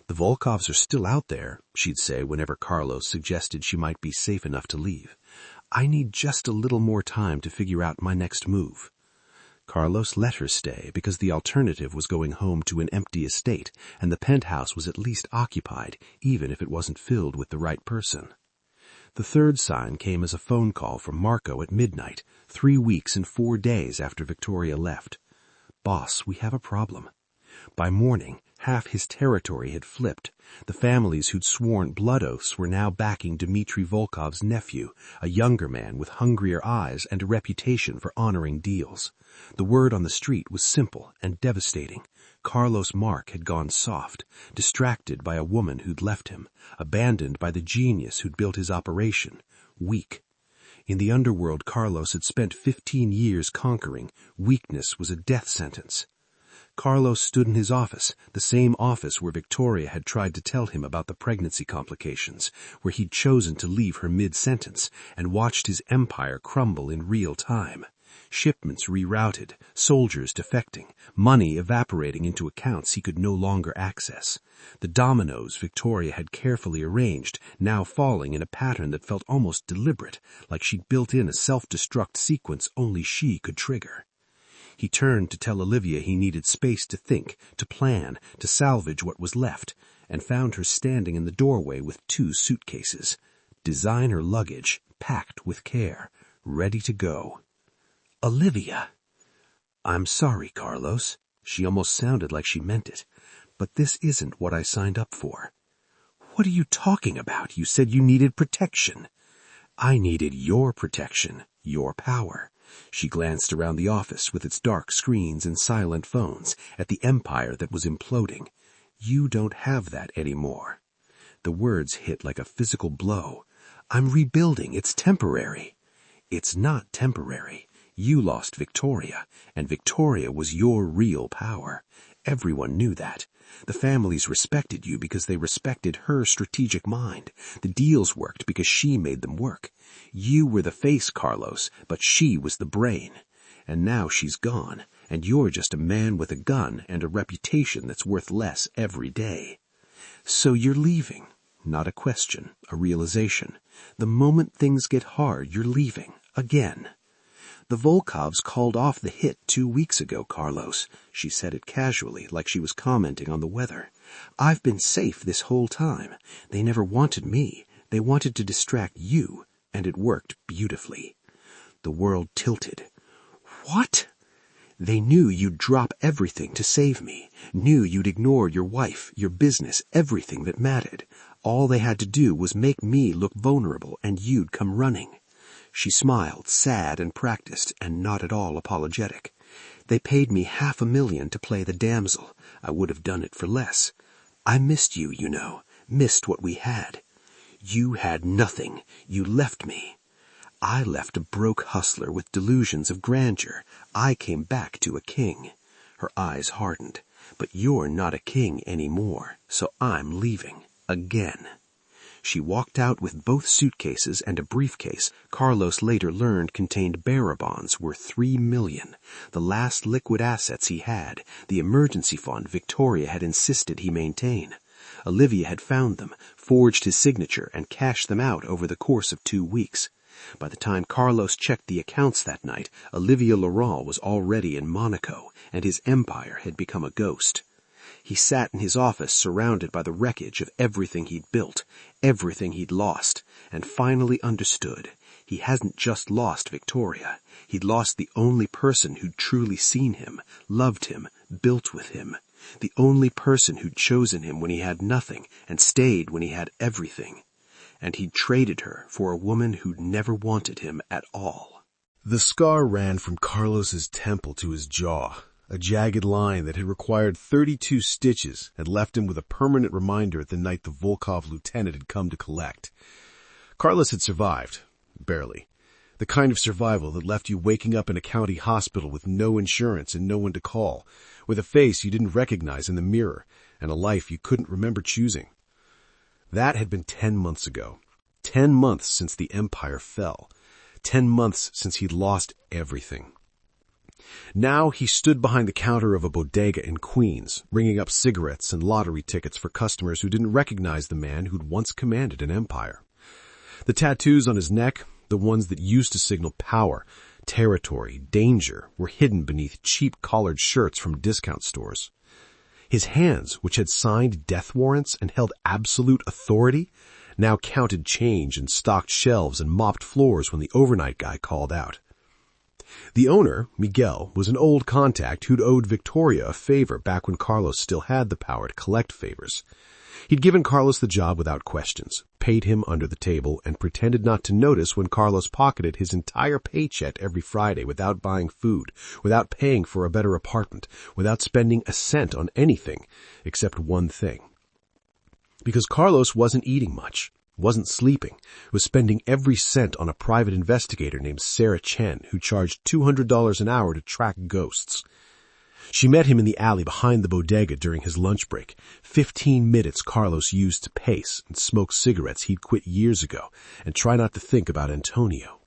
"The Volkovs are still out there," she'd say whenever Carlos suggested she might be safe enough to leave. "I need just a little more time to figure out my next move." Carlos let her stay because the alternative was going home to an empty estate, and the penthouse was at least occupied, even if it wasn't filled with the right person. The third sign came as a phone call from Marco at midnight, 3 weeks and 4 days after Victoria left. "Boss, we have a problem." By morning, half his territory had flipped. The families who'd sworn blood oaths were now backing Dmitry Volkov's nephew, a younger man with hungrier eyes and a reputation for honoring deals. The word on the street was simple and devastating. Carlos Mark had gone soft, distracted by a woman who'd left him, abandoned by the genius who'd built his operation, weak. In the underworld Carlos had spent 15 years conquering, weakness was a death sentence. Carlos stood in his office, the same office where Victoria had tried to tell him about the pregnancy complications, where he'd chosen to leave her mid-sentence, and watched his empire crumble in real time. Shipments rerouted, soldiers defecting, money evaporating into accounts he could no longer access. The dominoes Victoria had carefully arranged, now falling in a pattern that felt almost deliberate, like she'd built in a self-destruct sequence only she could trigger. He turned to tell Olivia he needed space to think, to plan, to salvage what was left, and found her standing in the doorway with 2 suitcases. Designer luggage, packed with care, ready to go. "Olivia." "I'm sorry, Carlos." She almost sounded like she meant it. "But this isn't what I signed up for." "What are you talking about? You said you needed protection." "I needed your protection, your power." She glanced around the office with its dark screens and silent phones at the empire that was imploding. "You don't have that anymore." The words hit like a physical blow. "I'm rebuilding. It's temporary." "It's not temporary. You lost Victoria, and Victoria was your real power. Everyone knew that. The families respected you because they respected her strategic mind. The deals worked because she made them work. You were the face, Carlos, but she was the brain. And now she's gone, and you're just a man with a gun and a reputation that's worth less every day. So you're leaving. Not a question, a realization. The moment things get hard, you're leaving. Again." "The Volkovs called off the hit 2 weeks ago, Carlos." She said it casually, like she was commenting on the weather. "I've been safe this whole time. They never wanted me. They wanted to distract you, and it worked beautifully." The world tilted. "What?" "They knew you'd drop everything to save me. Knew you'd ignore your wife, your business, everything that mattered. All they had to do was make me look vulnerable, and you'd come running." She smiled, sad and practiced, and not at all apologetic. "They paid me $500,000 to play the damsel. I would have done it for less. I missed you, you know, missed what we had. You had nothing. You left me. I left a broke hustler with delusions of grandeur. I came back to a king." Her eyes hardened. "But you're not a king anymore, so I'm leaving. Again." She walked out with both suitcases and a briefcase Carlos later learned contained bearer bonds worth $3 million, the last liquid assets he had, the emergency fund Victoria had insisted he maintain. Olivia had found them, forged his signature, and cashed them out over the course of 2 weeks. By the time Carlos checked the accounts that night, Olivia Laurent was already in Monaco, and his empire had become a ghost. He sat in his office surrounded by the wreckage of everything he'd built, everything he'd lost, and finally understood. He hadn't just lost Victoria. He'd lost the only person who'd truly seen him, loved him, built with him. The only person who'd chosen him when he had nothing and stayed when he had everything. And he'd traded her for a woman who'd never wanted him at all. The scar ran from Carlos's temple to his jaw. A jagged line that had required 32 stitches had left him with a permanent reminder at the night the Volkov lieutenant had come to collect. Carlos had survived. Barely. The kind of survival that left you waking up in a county hospital with no insurance and no one to call, with a face you didn't recognize in the mirror, and a life you couldn't remember choosing. That had been 10 months ago. 10 months since the empire fell. 10 months since he'd lost everything. Now he stood behind the counter of a bodega in Queens, ringing up cigarettes and lottery tickets for customers who didn't recognize the man who'd once commanded an empire. The tattoos on his neck, the ones that used to signal power, territory, danger, were hidden beneath cheap collared shirts from discount stores. His hands, which had signed death warrants and held absolute authority, now counted change and stocked shelves and mopped floors when the overnight guy called out. The owner, Miguel, was an old contact who'd owed Victoria a favor back when Carlos still had the power to collect favors. He'd given Carlos the job without questions, paid him under the table, and pretended not to notice when Carlos pocketed his entire paycheck every Friday without buying food, without paying for a better apartment, without spending a cent on anything, except one thing. Because Carlos wasn't eating much, wasn't sleeping, was spending every cent on a private investigator named Sarah Chen who charged $200 an hour to track ghosts. She met him in the alley behind the bodega during his lunch break. 15 minutes Carlos used to pace and smoke cigarettes he'd quit years ago and try not to think about Antonio.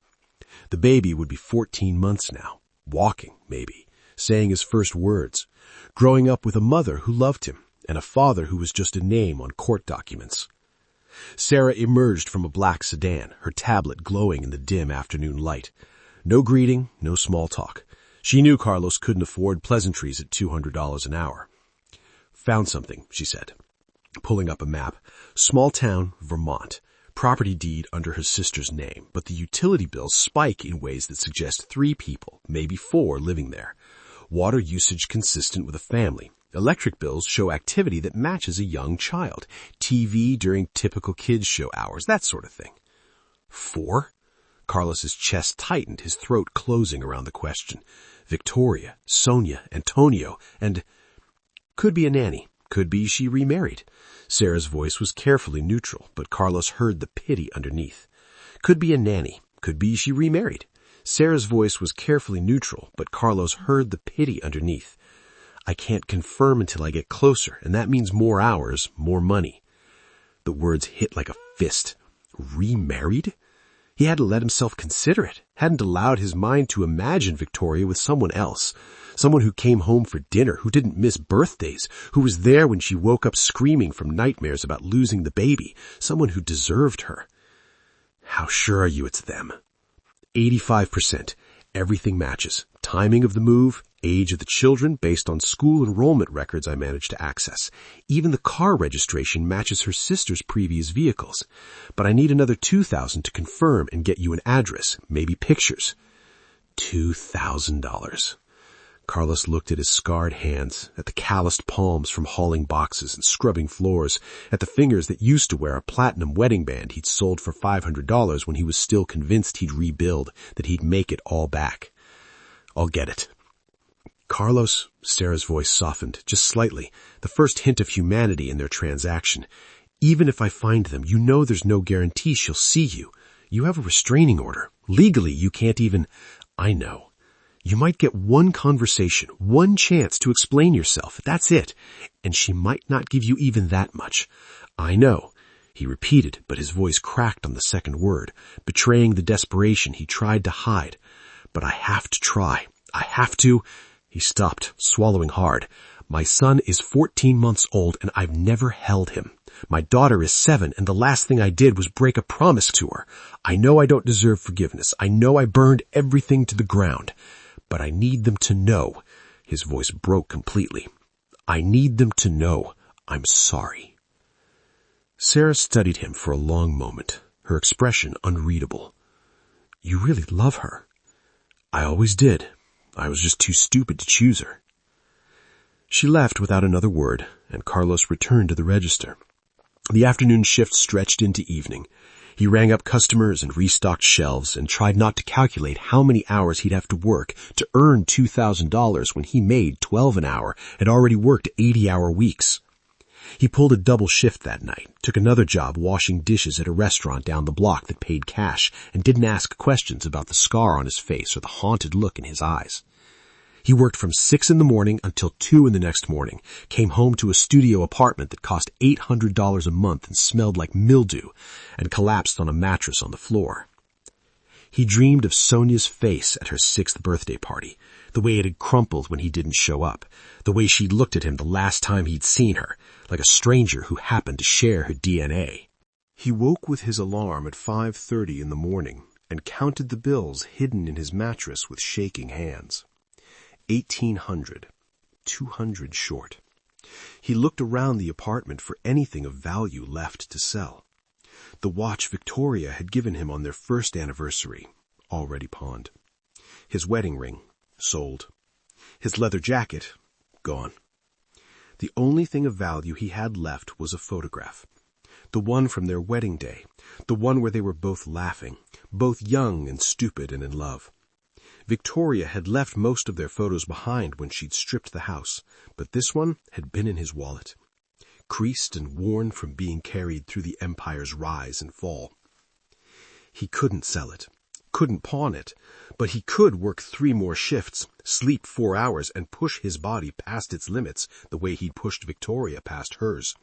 The baby would be 14 months now, walking, maybe, saying his first words, growing up with a mother who loved him and a father who was just a name on court documents. Sarah emerged from a black sedan, her tablet glowing in the dim afternoon light. No greeting, no small talk. She knew Carlos couldn't afford pleasantries at $200 an hour. Found something, she said, pulling up a map. Small town, Vermont. Property deed under her sister's name, but the utility bills spike in ways that suggest 3 people, maybe 4, living there. Water usage consistent with a family. Electric bills show activity that matches a young child. TV during typical kids' show hours, that sort of thing. 4? Carlos's chest tightened, his throat closing around the question. Victoria, Sonia, Antonio, and could be a nanny. Could be she remarried. Sarah's voice was carefully neutral, but Carlos heard the pity underneath. Could be a nanny. Could be she remarried. Sarah's voice was carefully neutral, but Carlos heard the pity underneath. I can't confirm until I get closer, and that means more hours, more money. The words hit like a fist. Remarried? He hadn't let himself consider it, hadn't allowed his mind to imagine Victoria with someone else, someone who came home for dinner, who didn't miss birthdays, who was there when she woke up screaming from nightmares about losing the baby, someone who deserved her. How sure are you it's them? 85%. Everything matches. Timing of the move, age of the children based on school enrollment records I managed to access. Even the car registration matches her sister's previous vehicles. But I need another $2,000 to confirm and get you an address, maybe pictures. $2,000. Carlos looked at his scarred hands, at the calloused palms from hauling boxes and scrubbing floors, at the fingers that used to wear a platinum wedding band he'd sold for $500 when he was still convinced he'd rebuild, that he'd make it all back. I'll get it. Carlos, Sarah's voice softened, just slightly, the first hint of humanity in their transaction. Even if I find them, you know there's no guarantee she'll see you. You have a restraining order. Legally, you can't even... I know. You might get one conversation, one chance to explain yourself. That's it. And she might not give you even that much. I know. He repeated, but his voice cracked on the second word, betraying the desperation he tried to hide. But I have to try. I have to... He stopped, swallowing hard. My son is 14 months old and I've never held him. My daughter is 7 and the last thing I did was break a promise to her. I know I don't deserve forgiveness. I know I burned everything to the ground. But I need them to know. His voice broke completely. I need them to know I'm sorry. Sarah studied him for a long moment, her expression unreadable. You really love her. I always did. I was just too stupid to choose her. She left without another word, and Carlos returned to the register. The afternoon shift stretched into evening. He rang up customers and restocked shelves and tried not to calculate how many hours he'd have to work to earn $2,000 when he made $12 an hour, had already worked 80-hour weeks. He pulled a double shift that night, took another job washing dishes at a restaurant down the block that paid cash, and didn't ask questions about the scar on his face or the haunted look in his eyes. He worked from 6 in the morning until 2 in the next morning, came home to a studio apartment that cost $800 a month and smelled like mildew, and collapsed on a mattress on the floor. He dreamed of Sonia's face at her 6th birthday party, the way it had crumpled when he didn't show up, the way she'd looked at him the last time he'd seen her, like a stranger who happened to share her DNA. He woke with his alarm at 5:30 in the morning and counted the bills hidden in his mattress with shaking hands. 1,800, 200 short. He looked around the apartment for anything of value left to sell. The watch Victoria had given him on their first anniversary, already pawned. His wedding ring, sold. His leather jacket, gone. The only thing of value he had left was a photograph. The one from their wedding day, the one where they were both laughing, both young and stupid and in love. Victoria had left most of their photos behind when she'd stripped the house, but this one had been in his wallet, creased and worn from being carried through the empire's rise and fall. He couldn't sell it. couldn't pawn it, but he could work 3 more shifts, sleep 4 hours, and push his body past its limits the way he'd pushed Victoria past hers.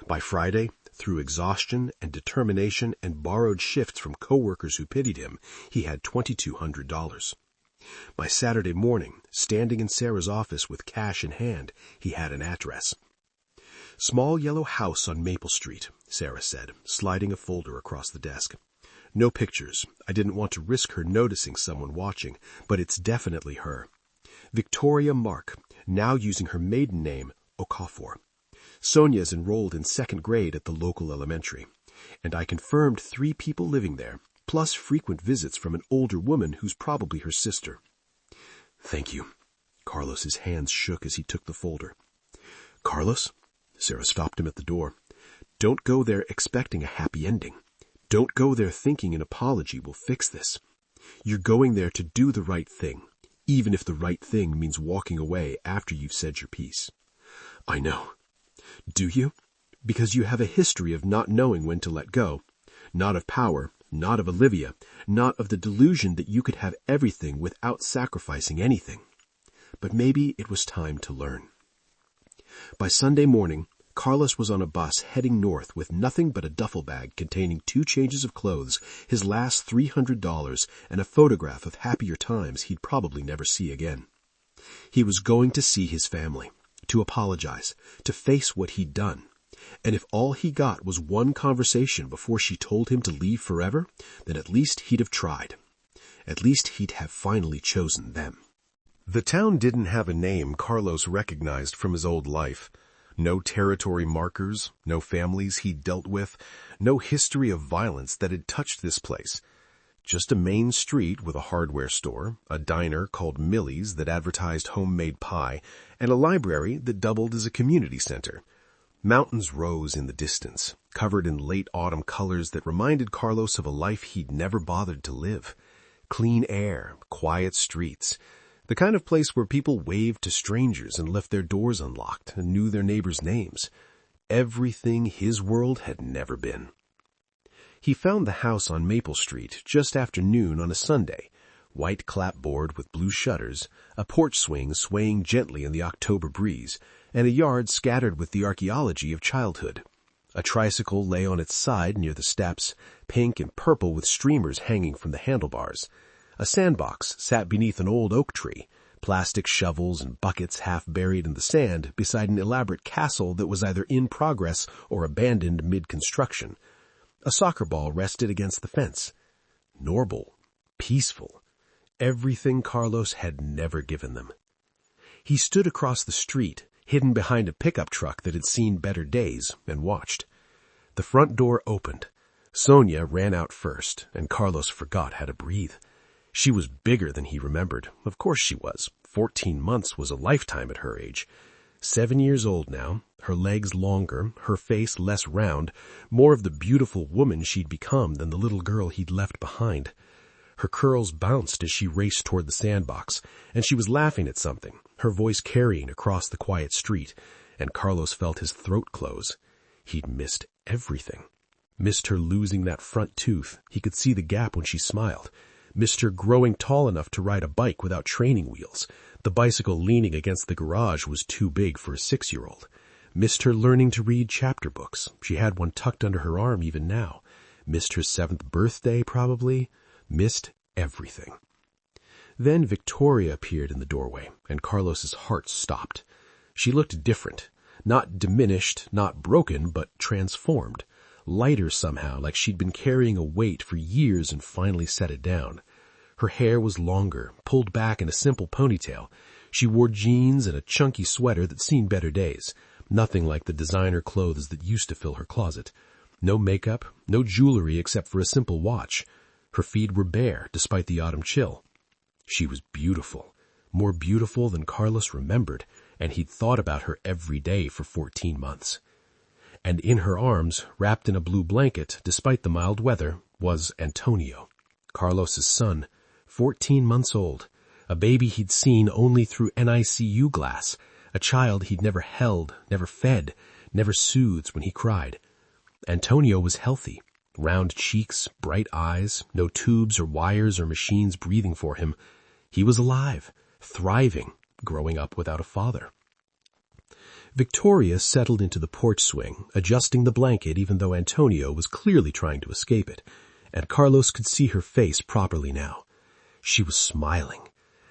By Friday, through exhaustion and determination and borrowed shifts from coworkers who pitied him, he had $2,200. By Saturday morning, standing in Sarah's office with cash in hand, he had an address. "Small yellow house on Maple Street," Sarah said, sliding a folder across the desk. "No pictures. I didn't want to risk her noticing someone watching, but it's definitely her. Victoria Mark, now using her maiden name, Okafor. Sonia's enrolled in 2nd grade at the local elementary, and I confirmed 3 people living there, plus frequent visits from an older woman who's probably her sister." "Thank you." Carlos's hands shook as he took the folder. "Carlos?" Sarah stopped him at the door. "Don't go there expecting a happy ending. Don't go there thinking an apology will fix this. You're going there to do the right thing, even if the right thing means walking away after you've said your piece." "I know." "Do you? Because you have a history of not knowing when to let go. Not of power, not of Olivia, not of the delusion that you could have everything without sacrificing anything. But maybe it was time to learn." By Sunday morning, Carlos was on a bus heading north with nothing but a duffel bag containing 2 changes of clothes, his last $300, and a photograph of happier times he'd probably never see again. He was going to see his family, to apologize, to face what he'd done. And if all he got was one conversation before she told him to leave forever, then at least he'd have tried. At least he'd have finally chosen them. The town didn't have a name Carlos recognized from his old life. No territory markers, no families he'd dealt with, no history of violence that had touched this place. Just a main street with a hardware store, a diner called Millie's that advertised homemade pie, and a library that doubled as a community center. Mountains rose in the distance, covered in late autumn colors that reminded Carlos of a life he'd never bothered to live. Clean air, quiet streets, the kind of place where people waved to strangers and left their doors unlocked and knew their neighbors' names. Everything his world had never been. He found the house on Maple Street just after noon on a Sunday, white clapboard with blue shutters, a porch swing swaying gently in the October breeze, and a yard scattered with the archaeology of childhood. A tricycle lay on its side near the steps, pink and purple with streamers hanging from the handlebars. A sandbox sat beneath an old oak tree, plastic shovels and buckets half buried in the sand beside an elaborate castle that was either in progress or abandoned mid-construction. A soccer ball rested against the fence. Normal, peaceful, everything Carlos had never given them. He stood across the street, hidden behind a pickup truck that had seen better days, and watched. The front door opened. Sonia ran out first, and Carlos forgot how to breathe. She was bigger than he remembered. Of course she was. 14 months was a lifetime at her age. 7 years old now, her legs longer, her face less round, more of the beautiful woman she'd become than the little girl he'd left behind. Her curls bounced as she raced toward the sandbox, and she was laughing at something, her voice carrying across the quiet street, and Carlos felt his throat close. He'd missed everything. Missed her losing that front tooth. He could see the gap when she smiled. Missed her growing tall enough to ride a bike without training wheels. The bicycle leaning against the garage was too big for a 6-year-old. Missed her learning to read chapter books. She had one tucked under her arm even now. Missed her 7th birthday, probably. Missed everything. Then Victoria appeared in the doorway, and Carlos's heart stopped. She looked different. Not diminished, not broken, but transformed. Lighter somehow, like she'd been carrying a weight for years and finally set it down. Her hair was longer, pulled back in a simple ponytail. She wore jeans and a chunky sweater that'd seen better days. Nothing like the designer clothes that used to fill her closet. No makeup, no jewelry except for a simple watch. Her feet were bare, despite the autumn chill. She was beautiful, more beautiful than Carlos remembered, and he'd thought about her every day for 14 months. And in her arms, wrapped in a blue blanket, despite the mild weather, was Antonio, Carlos's son, 14 months old, a baby he'd seen only through NICU glass, a child he'd never held, never fed, never soothed when he cried. Antonio was healthy, Round cheeks, bright eyes, no tubes or wires or machines breathing for him. He was alive, thriving, growing up without a father. Victoria settled into the porch swing, adjusting the blanket even though Antonio was clearly trying to escape it, and Carlos could see her face properly now. She was smiling.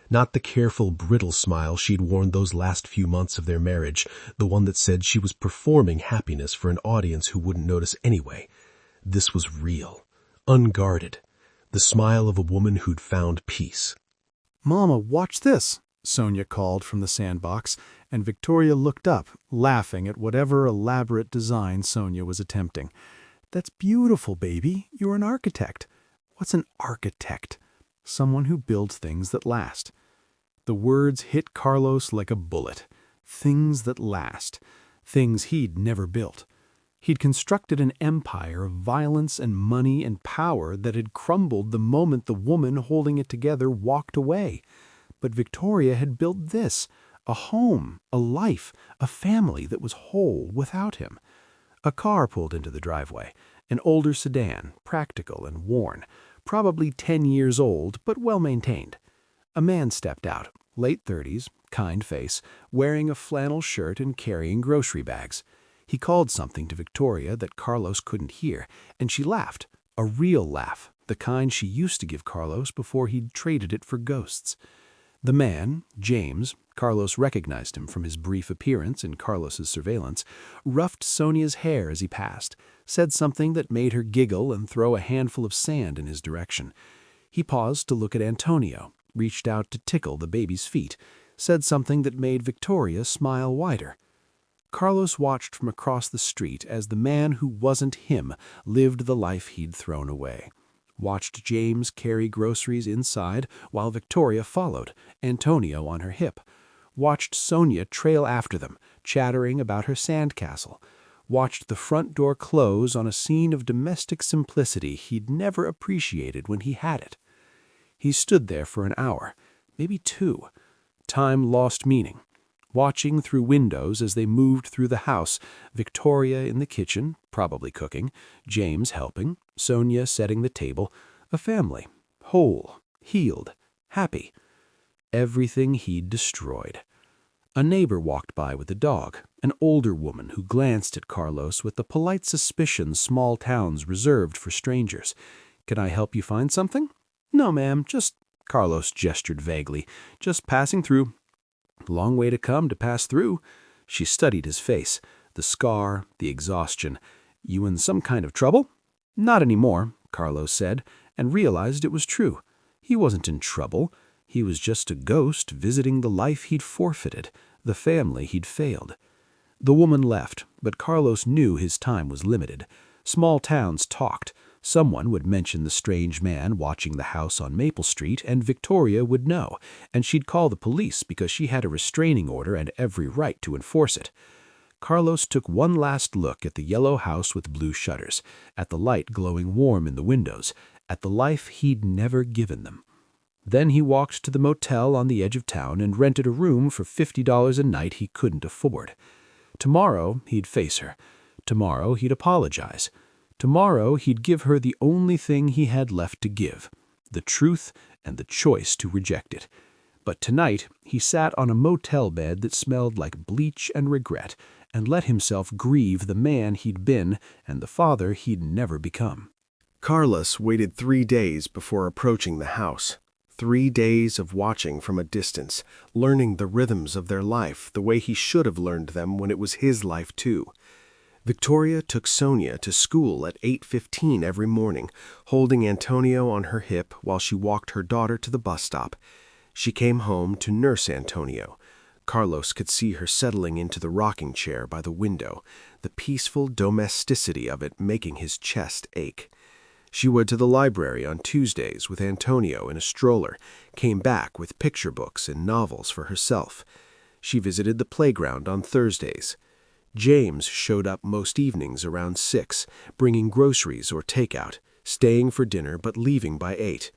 Not the careful, brittle smile she'd worn those last few months of their marriage, the one that said she was performing happiness for an audience who wouldn't notice anyway. This was real, unguarded, the smile of a woman who'd found peace. "Mama, watch this," Sonia called from the sandbox, and Victoria looked up, laughing at whatever elaborate design Sonia was attempting. "That's beautiful, baby. You're an architect." "What's an architect?" "Someone who builds things that last." The words hit Carlos like a bullet. Things that last. Things he'd never built. He'd constructed an empire of violence and money and power that had crumbled the moment the woman holding it together walked away. But Victoria had built this, a home, a life, a family that was whole without him. A car pulled into the driveway, an older sedan, practical and worn, probably 10 years old, but well-maintained. A man stepped out, late 30s, kind face, wearing a flannel shirt and carrying grocery bags. He called something to Victoria that Carlos couldn't hear, and she laughed, a real laugh, the kind she used to give Carlos before he'd traded it for ghosts. The man, James, Carlos recognized him from his brief appearance in Carlos's surveillance, roughed Sonia's hair as he passed, said something that made her giggle and throw a handful of sand in his direction. He paused to look at Antonio, reached out to tickle the baby's feet, said something that made Victoria smile wider. Carlos watched from across the street as the man who wasn't him lived the life he'd thrown away. Watched James carry groceries inside while Victoria followed, Antonio on her hip. Watched Sonia trail after them, chattering about her sandcastle. Watched the front door close on a scene of domestic simplicity he'd never appreciated when he had it. He stood there for an hour, maybe 2. Time lost meaning. Watching through windows as they moved through the house, Victoria in the kitchen, probably cooking, James helping, Sonia setting the table, a family, whole, healed, happy. Everything he'd destroyed. A neighbor walked by with a dog, an older woman who glanced at Carlos with the polite suspicion small towns reserved for strangers. "Can I help you find something?" "No, ma'am, just," Carlos gestured vaguely, "just passing through." "Long way to come to pass through." She studied his face, the scar, the exhaustion. "You in some kind of trouble?" "Not anymore," Carlos said, and realized it was true. He wasn't in trouble. He was just a ghost visiting the life he'd forfeited, the family he'd failed. The woman left, but Carlos knew his time was limited. Small towns talked. Someone would mention the strange man watching the house on Maple Street, and Victoria would know, and she'd call the police because she had a restraining order and every right to enforce it. Carlos took one last look at the yellow house with blue shutters, at the light glowing warm in the windows, at the life he'd never given them. Then he walked to the motel on the edge of town and rented a room for $50 a night he couldn't afford. Tomorrow he'd face her. Tomorrow he'd apologize. Tomorrow he'd give her the only thing he had left to give, the truth and the choice to reject it. But tonight he sat on a motel bed that smelled like bleach and regret, and let himself grieve the man he'd been and the father he'd never become. Carlos waited 3 days before approaching the house. 3 days of watching from a distance, learning the rhythms of their life the way he should have learned them when it was his life too. Victoria took Sonia to school at 8:15 every morning, holding Antonio on her hip while she walked her daughter to the bus stop. She came home to nurse Antonio. Carlos could see her settling into the rocking chair by the window, the peaceful domesticity of it making his chest ache. She went to the library on Tuesdays with Antonio in a stroller, came back with picture books and novels for herself. She visited the playground on Thursdays. James showed up most evenings around 6, bringing groceries or takeout, staying for dinner but leaving by 8.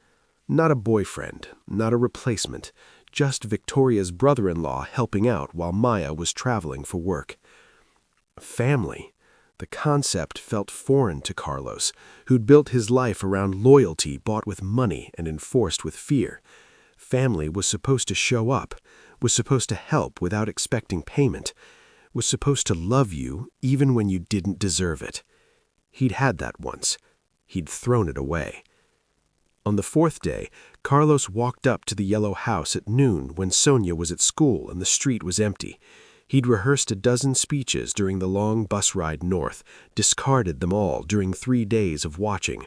Not a boyfriend, not a replacement, just Victoria's brother-in-law helping out while Maya was traveling for work. Family. The concept felt foreign to Carlos, who'd built his life around loyalty bought with money and enforced with fear. Family was supposed to show up, was supposed to help without expecting payment, was supposed to love you even when you didn't deserve it. He'd had that once. He'd thrown it away. On the fourth day, Carlos walked up to the yellow house at noon when Sonia was at school and the street was empty. He'd rehearsed a dozen speeches during the long bus ride north, discarded them all during 3 days of watching.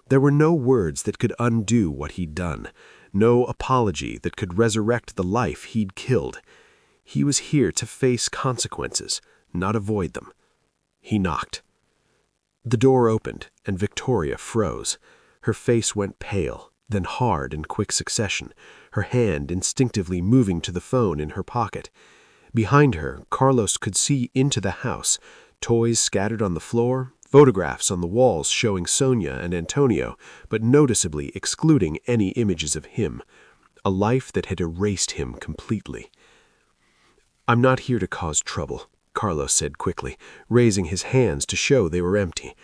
There were no words that could undo what he'd done, no apology that could resurrect the life he'd killed. He was here to face consequences, not avoid them. He knocked. The door opened, and Victoria froze. Her face went pale, then hard in quick succession, her hand instinctively moving to the phone in her pocket. Behind her, Carlos could see into the house, toys scattered on the floor, photographs on the walls showing Sonia and Antonio, but noticeably excluding any images of him, a life that had erased him completely. "I'm not here to cause trouble," Carlos said quickly, raising his hands to show they were empty.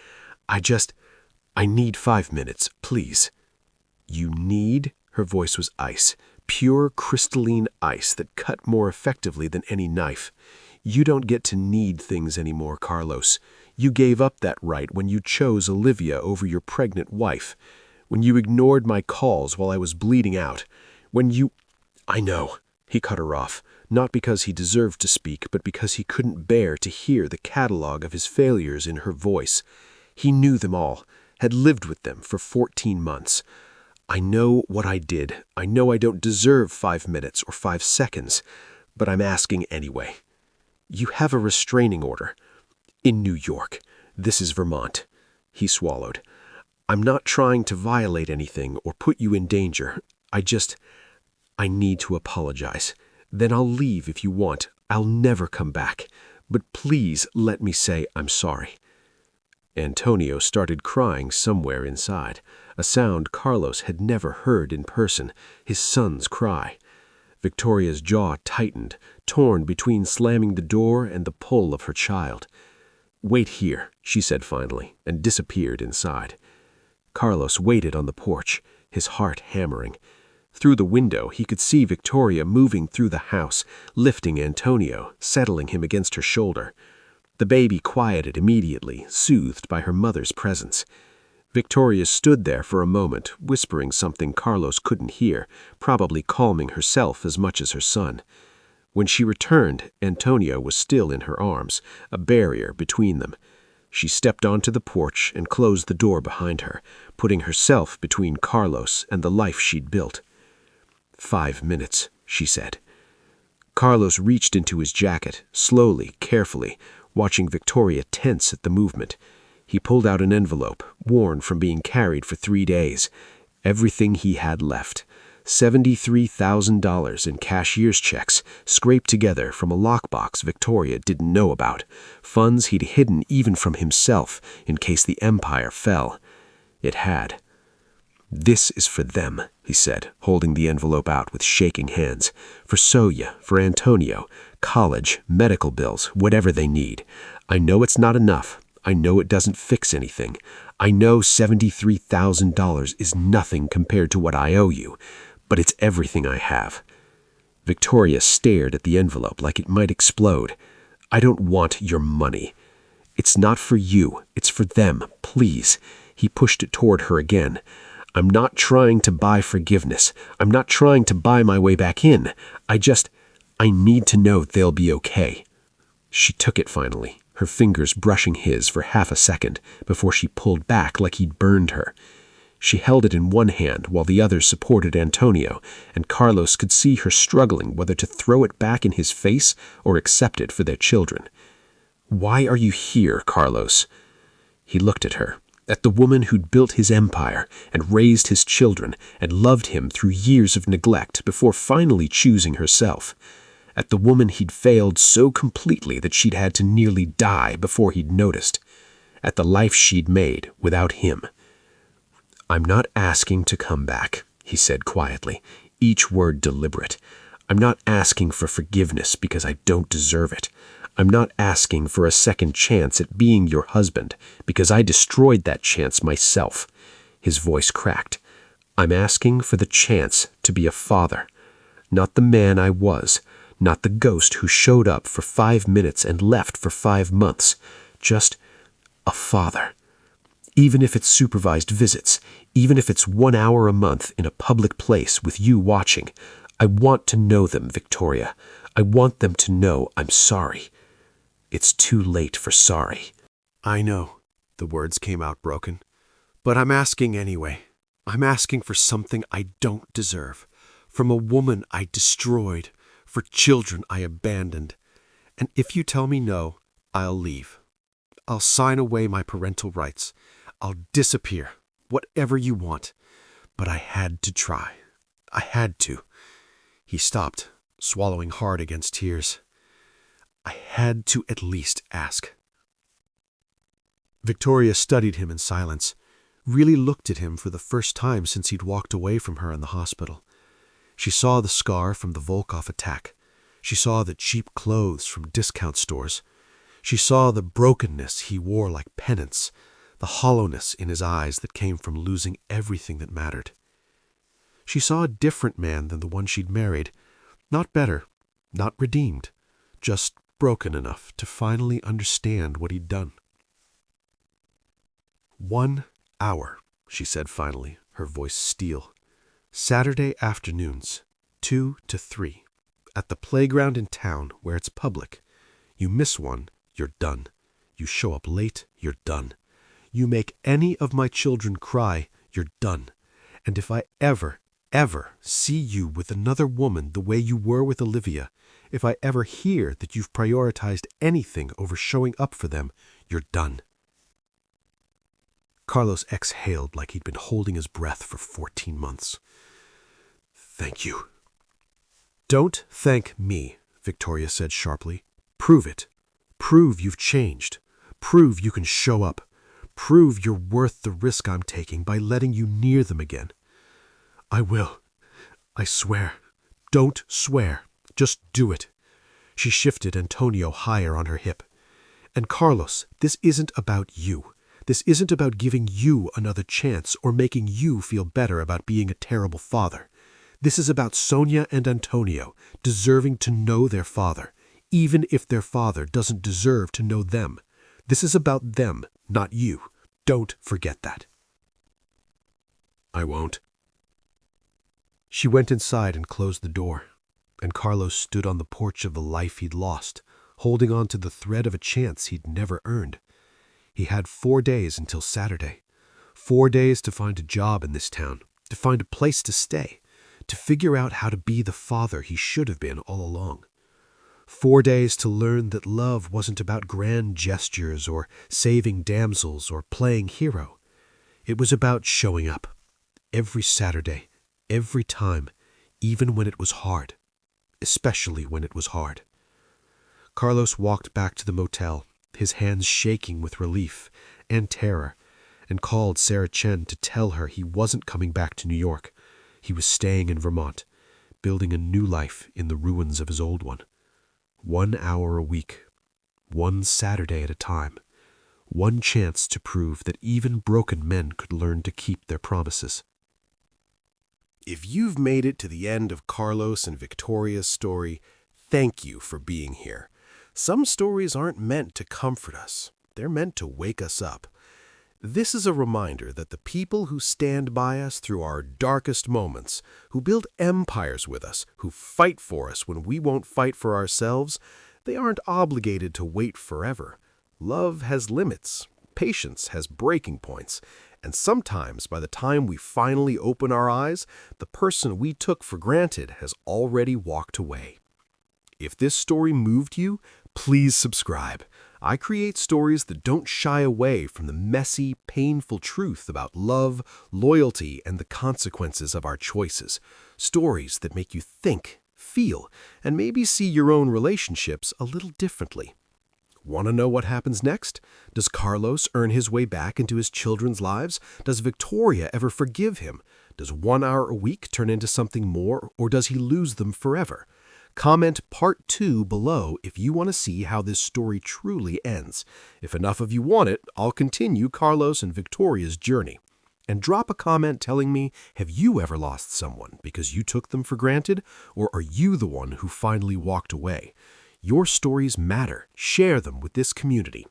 I need 5 minutes, please." "You need?" Her voice was ice, pure crystalline ice that cut more effectively than any knife. "You don't get to need things anymore, Carlos. You gave up that right when you chose Olivia over your pregnant wife, when you ignored my calls while I was bleeding out, when you—" "I know," he cut her off, not because he deserved to speak, but because he couldn't bear to hear the catalog of his failures in her voice. He knew them all, had lived with them for 14 months. "I know what I did. I know I don't deserve 5 minutes or 5 seconds, but I'm asking anyway. You have a restraining order. In New York. This is Vermont." He swallowed. "I'm not trying to violate anything or put you in danger. I need to apologize. Then I'll leave if you want. I'll never come back. But please let me say I'm sorry." Antonio started crying somewhere inside, a sound Carlos had never heard in person, his son's cry. Victoria's jaw tightened, torn between slamming the door and the pull of her child. "Wait here," she said finally, and disappeared inside. Carlos waited on the porch, his heart hammering. Through the window, he could see Victoria moving through the house, lifting Antonio, settling him against her shoulder. The baby quieted immediately, soothed by her mother's presence. Victoria stood there for a moment, whispering something Carlos couldn't hear, probably calming herself as much as her son. When she returned, Antonio was still in her arms, a barrier between them. She stepped onto the porch and closed the door behind her, putting herself between Carlos and the life she'd built. 5 minutes, she said. Carlos reached into his jacket, slowly, carefully, watching Victoria tense at the movement. He pulled out an envelope, worn from being carried for 3 days. Everything he had left. $73,000 in cashier's checks, scraped together from a lockbox Victoria didn't know about. Funds he'd hidden even from himself, in case the empire fell. It had. "This is for them," he said, holding the envelope out with shaking hands. "For Sonia, for Antonio, college, medical bills, whatever they need. I know it's not enough. I know it doesn't fix anything. I know $73,000 is nothing compared to what I owe you, but it's everything I have." Victoria stared at the envelope like it might explode. "I don't want your money. It's not for you. It's for them. Please." He pushed it toward her again. "I'm not trying to buy forgiveness. I'm not trying to buy my way back in. I need to know they'll be okay." She took it finally, her fingers brushing his for half a second before she pulled back like he'd burned her. She held it in one hand while the other supported Antonio, and Carlos could see her struggling whether to throw it back in his face or accept it for their children. "Why are you here, Carlos?" He looked at her, at the woman who'd built his empire and raised his children and loved him through years of neglect before finally choosing herself, at the woman he'd failed so completely that she'd had to nearly die before he'd noticed, at the life she'd made without him. "I'm not asking to come back," he said quietly, each word deliberate. "I'm not asking for forgiveness because I don't deserve it. I'm not asking for a second chance at being your husband, because I destroyed that chance myself." His voice cracked. "I'm asking for the chance to be a father. Not the man I was, not the ghost who showed up for 5 minutes and left for 5 months. Just a father. Even if it's supervised visits, even if it's 1 hour a month in a public place with you watching, I want to know them, Victoria. I want them to know I'm sorry. It's too late for sorry." "I know," the words came out broken. "But I'm asking anyway. I'm asking for something I don't deserve. From a woman I destroyed, for children I abandoned. And if you tell me no, I'll leave. I'll sign away my parental rights. I'll disappear, whatever you want. But I had to try. I had to." He stopped, swallowing hard against tears. "I had to at least ask." Victoria studied him in silence, really looked at him for the first time since he'd walked away from her in the hospital. She saw the scar from the Volkov attack. She saw the cheap clothes from discount stores. She saw the brokenness he wore like penance, the hollowness in his eyes that came from losing everything that mattered. She saw a different man than the one she'd married, not better, not redeemed, just broken enough to finally understand what he'd done. "1 hour," she said finally, her voice steel. "Saturday afternoons, 2 to 3, at the playground in town where it's public. You miss one, you're done. You show up late, you're done. You make any of my children cry, you're done. And if I ever see you with another woman the way you were with Olivia, if I ever hear that you've prioritized anything over showing up for them, you're done." Carlos exhaled like he'd been holding his breath for 14 months. "Thank you." "Don't thank me," Victoria said sharply. "Prove it. Prove you've changed. Prove you can show up. Prove you're worth the risk I'm taking by letting you near them again." "I will. I swear." "Don't swear. Just do it." She shifted Antonio higher on her hip. "And Carlos, this isn't about you. This isn't about giving you another chance or making you feel better about being a terrible father. This is about Sonia and Antonio deserving to know their father, even if their father doesn't deserve to know them. This is about them, not you. Don't forget that." "I won't." She went inside and closed the door, and Carlos stood on the porch of the life he'd lost, holding on to the thread of a chance he'd never earned. He had 4 days until Saturday. 4 days to find a job in this town, to find a place to stay, to figure out how to be the father he should have been all along. 4 days to learn that love wasn't about grand gestures or saving damsels or playing hero. It was about showing up. Every Saturday, every time, even when it was hard. Especially when it was hard. Carlos walked back to the motel, his hands shaking with relief and terror, and called Sarah Chen to tell her he wasn't coming back to New York. He was staying in Vermont, building a new life in the ruins of his old one. 1 hour a week, 1 Saturday at a time, 1 chance to prove that even broken men could learn to keep their promises. If you've made it to the end of Carlos and Victoria's story, thank you for being here. Some stories aren't meant to comfort us. They're meant to wake us up. This is a reminder that the people who stand by us through our darkest moments, who build empires with us, who fight for us when we won't fight for ourselves, they aren't obligated to wait forever. Love has limits. Patience has breaking points. And sometimes, by the time we finally open our eyes, the person we took for granted has already walked away. If this story moved you, please subscribe. I create stories that don't shy away from the messy, painful truth about love, loyalty, and the consequences of our choices. Stories that make you think, feel, and maybe see your own relationships a little differently. Want to know what happens next? Does Carlos earn his way back into his children's lives? Does Victoria ever forgive him? Does 1 hour a week turn into something more, or does he lose them forever? Comment Part 2 below if you want to see how this story truly ends. If enough of you want it, I'll continue Carlos and Victoria's journey. And drop a comment telling me, have you ever lost someone because you took them for granted, or are you the one who finally walked away? Your stories matter. Share them with this community.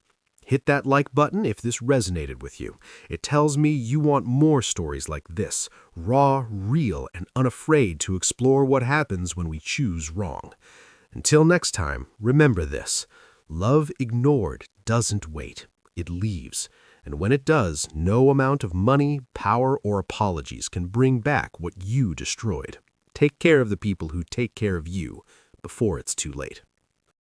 Hit that like button if this resonated with you. It tells me you want more stories like this, raw, real, and unafraid to explore what happens when we choose wrong. Until next time, remember this: love ignored doesn't wait. It leaves. And when it does, no amount of money, power, or apologies can bring back what you destroyed. Take care of the people who take care of you before it's too late.